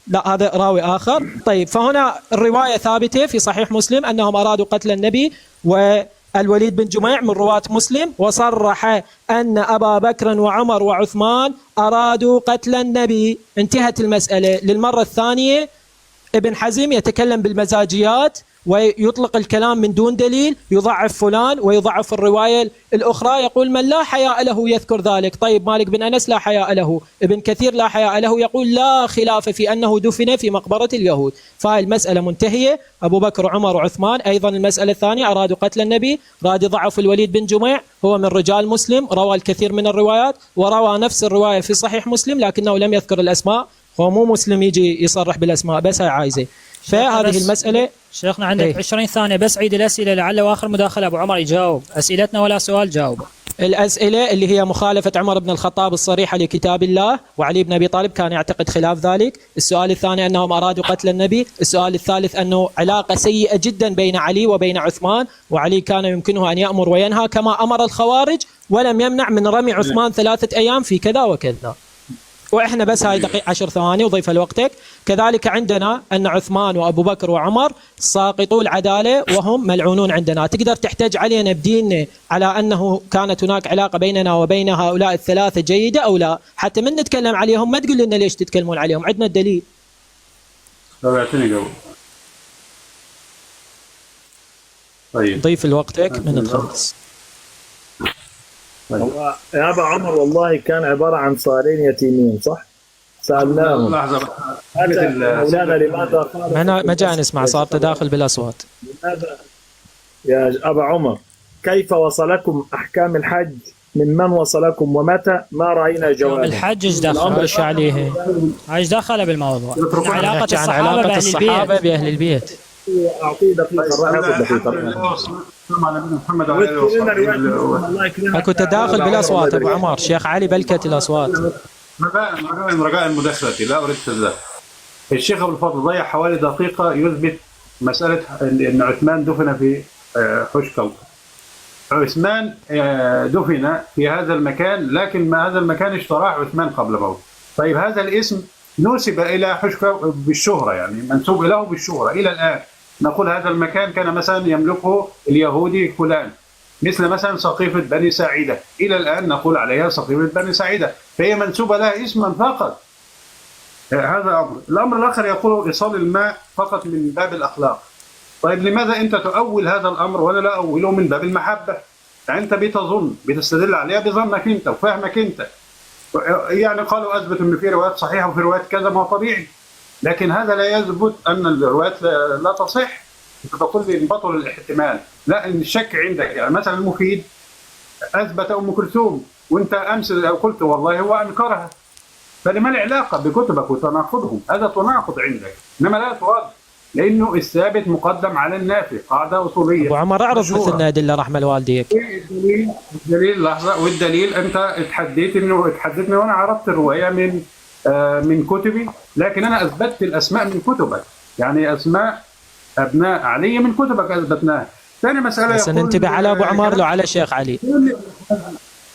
لا هذا راوي آخر. طيب فهنا الرواية ثابتة في صحيح مسلم أنهم أرادوا قتل النبي، والوليد بن جميع من رواة مسلم وصرح أن أبا بكر وعمر وعثمان أرادوا قتل النبي. انتهت المسألة. للمرة الثانية ابن حزم يتكلم بالمزاجيات ويطلق الكلام من دون دليل، يضعف فلان ويضعف الرواية الأخرى، يقول من لا حياء له يذكر ذلك. طيب مالك بن أنس لا حياء له، ابن كثير لا حياء له، يقول لا خلاف في أنه دفن في مقبرة اليهود. فهي المسألة منتهية. أبو بكر وعمر وعثمان. أيضا المسألة الثانية أرادوا قتل النبي، راد ضعف الوليد بن جميع، هو من رجال مسلم، روى الكثير من الروايات، وروى نفس الرواية في صحيح مسلم لكنه لم يذكر الأسماء. هو مو مسلم يجي يصرح بالأسماء، بس هي عايزة. فهذه المسألة. شيخنا عندك 20 ثانية بس، عيد الأسئلة لعل وآخر مداخلة أبو عمر يجاوب أسئلتنا ولا سؤال جاوب. الأسئلة اللي هي مخالفة عمر بن الخطاب الصريحة لكتاب الله، وعلي بن أبي طالب كان يعتقد خلاف ذلك. السؤال الثاني أنهم أرادوا قتل النبي. السؤال الثالث أنه علاقة سيئة جدا بين علي وبين عثمان، وعلي كان يمكنه أن يأمر وينهى كما أمر الخوارج، ولم يمنع من رمي عثمان 3 أيام في كذا وكذا. وإحنا بس هاي دقيقة 10 ثواني وضيف لوقتك. كذلك عندنا أن عثمان وأبو بكر وعمر ساقطو العدالة وهم ملعونون عندنا. تقدر تحتج علينا بديننا على أنه كانت هناك علاقة بيننا وبين هؤلاء الثلاثة جيدة أو لا؟ حتى من نتكلم عليهم ما تقول لنا ليش تتكلمون عليهم، عندنا الدليل. طب اعطيني قبل. طيب ضيف لوقتك من تخلص. هو يا أبا عمر والله كان عبارة عن صارين يتيمين صح؟ سألناهم لحظة مولانا لماذا قال ما جاء نسمع، صار تداخل بالأصوات. لماذا يا أبا عمر كيف وصلكم أحكام الحج، من وصلكم ومتى؟ ما رأينا جوابا. الحج ايش دخل؟ ايش عليه؟ ايش دخل بالموضوع؟ علاقة نحكي عن الصحابة علاقة بأهل الصحابة البيت. بأهل البيت. أعطيه دقيقة راح ياخذ دقيقة. محمد اكو تداخل بالاصوات ابو عمر. شيخ علي بلكت الاصوات. رجاء المداخلة، لا اريد تداخل. الشيخ ابو الفضل ضيع حوالي دقيقة يثبت مسألة ان عثمان دفن في حوش كوكب. عثمان دفن في هذا المكان، لكن ما هذا المكان اشتراه عثمان قبل موته. طيب هذا الاسم نسب الى حوش كوكب بالشهرة، يعني منسوب له بالشهرة الى الان. نقول هذا المكان كان مثلا يملكه اليهودي فلان، مثل مثلا سقيفة بني ساعدة، إلى الآن نقول عليها سقيفة بني ساعدة، فهي منسوبة لها اسما فقط. هذا أمر. الأمر الآخر يقول إيصال الماء فقط من باب الأخلاق. طيب لماذا أنت تؤول هذا الأمر وأنا لا أؤوله من باب المحبة؟ يعني أنت بتظن، بتستدل عليها بظنك أنت وفهمك أنت. يعني قالوا أثبت أن في روايات صحيحة وفي روايات كذا، ما هو طبيعي. لكن هذا لا يثبت أن الروايات لا تصح. تقول لي بطل الاحتمال، لا، ان الشك عندك. يعني مثلا المفيد اثبت ام كلثوم وانت امس قلت والله هو انكرها، فلما العلاقه بكتبك وتناقضهم؟ هذا تناقض عندك، انما لا ترد، لانه الثابت مقدم على النافي، قاعده اصوليه. ابو عمر اعرض مثلنا ادله رحمه الوالديك. الدليل لحظه، والدليل انت تحدثني وانا عرضت الروايه من كتبي، لكن انا اثبتت الاسماء من كتبك، يعني اسماء ابناء علي من كتبك اثبتناها. ثاني مساله بس ننتبه على ابو عمر لو على الشيخ علي.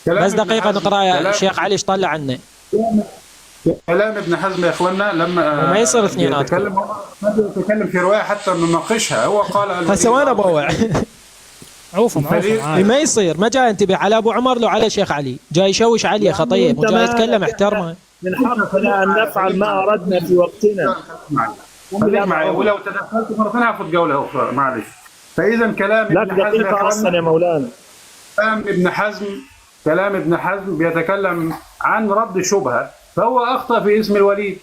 بس دقيقه نقرا يا شيخ علي ايش طلع عنه. كلام ابن حزم يا اخواننا لما ما يصير اثنينات يتكلم في روايه حتى نناقشها، هو قال هسه وانا بوع عوفهم ما يصير. ما جاي انتبه على ابو عمر لو على الشيخ علي، جاي يشوش عليه خطيب وجاي يتكلم احترمه. من حقنا ان نفعل ما اردنا في وقتنا. ولو تدخلت مرة ثانية هاخذ جولة أخرى، معلش. فإذا كلام ابن حزم أصلا يا مولانا، كلام ابن حزم بيتكلم عن رد شبهة، فهو أخطأ في اسم الوليد،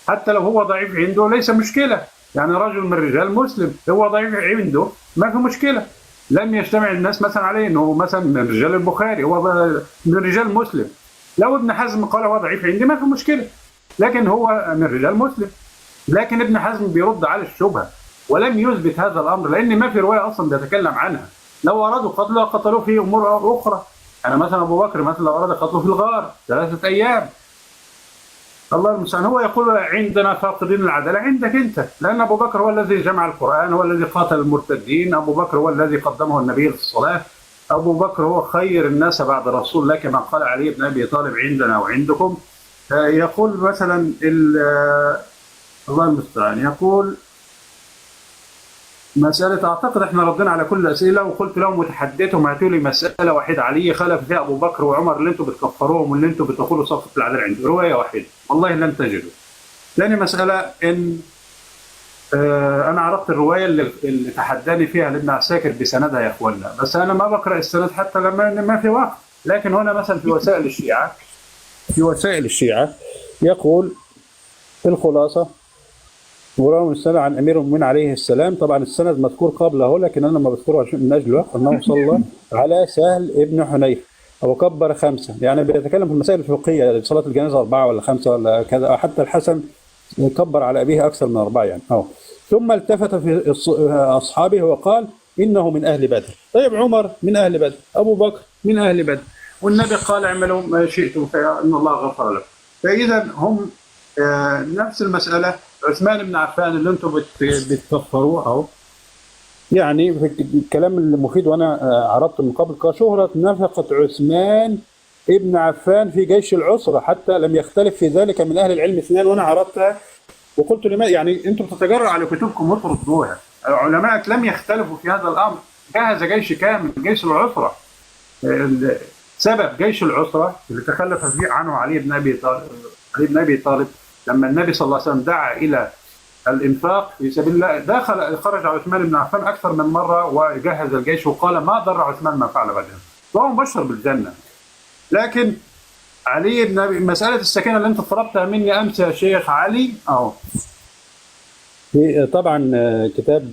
حتى لو هو ضعيف عنده ليس مشكلة. يعني رجل من رجال مسلم هو ضعيف عنده ما في مشكلة، لم يجتمع الناس مثلا عليه انه مثلا من رجال البخاري، هو من رجال مسلم. لو ابن حزم قال هو ضعيف عندي ما في مشكلة، لكن هو من رجال مسلم. لكن ابن حزم بيرد على الشبهة ولم يثبت هذا الأمر، لأن ما في رواية أصلا بيتكلم عنها. لو أرادوا قتله قتلوه في أمور أخرى، يعني مثلا أبو بكر مثلا لو أراد قتله في الغار 3 أيام. الله المستعان. هو يقول عندنا فاقدين العدالة، عندك أنت، لأن أبو بكر هو الذي جمع القرآن، هو الذي قاتل المرتدين، أبو بكر هو الذي قدمه النبي في الصلاة، أبو بكر هو خير الناس بعد الرسول الله كما قال علي بن أبي طالب عندنا وعندكم. يقول مثلا الله المستعان، يقول مسألة، أعتقد إحنا ردنا على كل الأسئلة وقلت لهم وتحديتهم هاتوا لي مسألة واحدة علي خلف فيها أبو بكر وعمر اللي أنتم بتكفروهم واللي أنتم بتقولوا صفة العدل عنده، رواية واحدة والله لن تجدوا. ثاني مسألة إن أنا عرفت الرواية اللي تحداني فيها لابن عساكر بسندها يا إخواننا، بس أنا ما بقرأ السند حتى لما ما في وقت. لكن هنا مثلا في وسائل الشيعة يقول الخلاصة وراهم السنة عن أمير المؤمنين عليه السلام. طبعا السند مذكور قبله، لكن أنا ما بذكره من أجل الوقت، أنه صلى على سهل ابن حنيف وكبر 5، يعني بيتكلم في المسائل الفقهية، صلاة الجنازة 4 ولا 5 ولا كذا، حتى الحسن كبر على أبيه أكثر من 4 يعني. ثم التفت في أصحابه وقال إنه من أهل بدر. طيب عمر من أهل بدر، أبو بكر من أهل بدر، والنبي قال اعملوا ما شئتم فإن الله غفر لكم. فإذا هم نفس المسألة. عثمان بن عفان اللي انتم بتكفروه اهو، يعني في الكلام المفيد وانا عرضت من قبل كشهرة نفقة عثمان ابن عفان في جيش العسرة، حتى لم يختلف في ذلك من أهل العلم اثنان، وأنا عرضتها وقلت لماذا يعني أنتم تتجرأوا على كتبكم وتردوها؟ علماء لم يختلفوا في هذا الأمر، جهز جيش كامل، جيش العسرة. سبب جيش العسرة اللي تخلف فيه عنه علي بن أبي طالب لما النبي صلى الله عليه وسلم دعا إلى الإنفاق في سبيل الله، خرج عثمان بن عفان أكثر من مرة وجهز الجيش وقال ما ضر عثمان ما فعل بعدها، وهو مبشر بالجنة. لكن علي بن أبي، مسألة السكينة اللي أنت طلبتها مني أمس يا شيخ علي في طبعا كتاب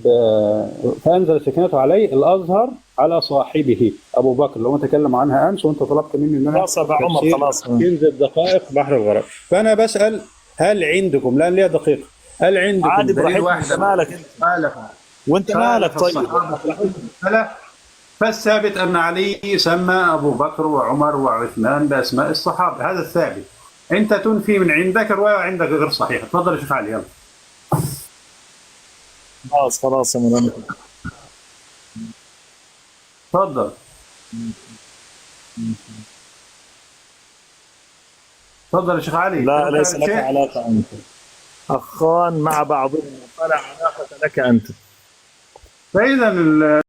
فأنزل سكينته عليه الأزهر على صاحبه أبو بكر، لو تكلم عنها أمس وأنت طلبت مني إن أنا خلاص يا عمر، خلاص كنز الدقائق بحر الغرب. فأنا بسأل هل عندكم، لأن ليها دقيقة، هل عندكم عادي دليل براحتك، مالك انت؟ وانت مالك طيب؟ فالثابت أن علي سمى أبو بكر وعمر وعثمان بأسماء الصحابة، هذا الثابت. أنت تنفي من عندك رواية عندك غير صحيحة. تفضل يا شيخ علي، يلا. خلاص يا مولانا، تفضل. تفضل يا شيخ علي. لا ليس لك علاقة أنت، أخان مع بعضهم فلا علاقة لك أنت. فإذا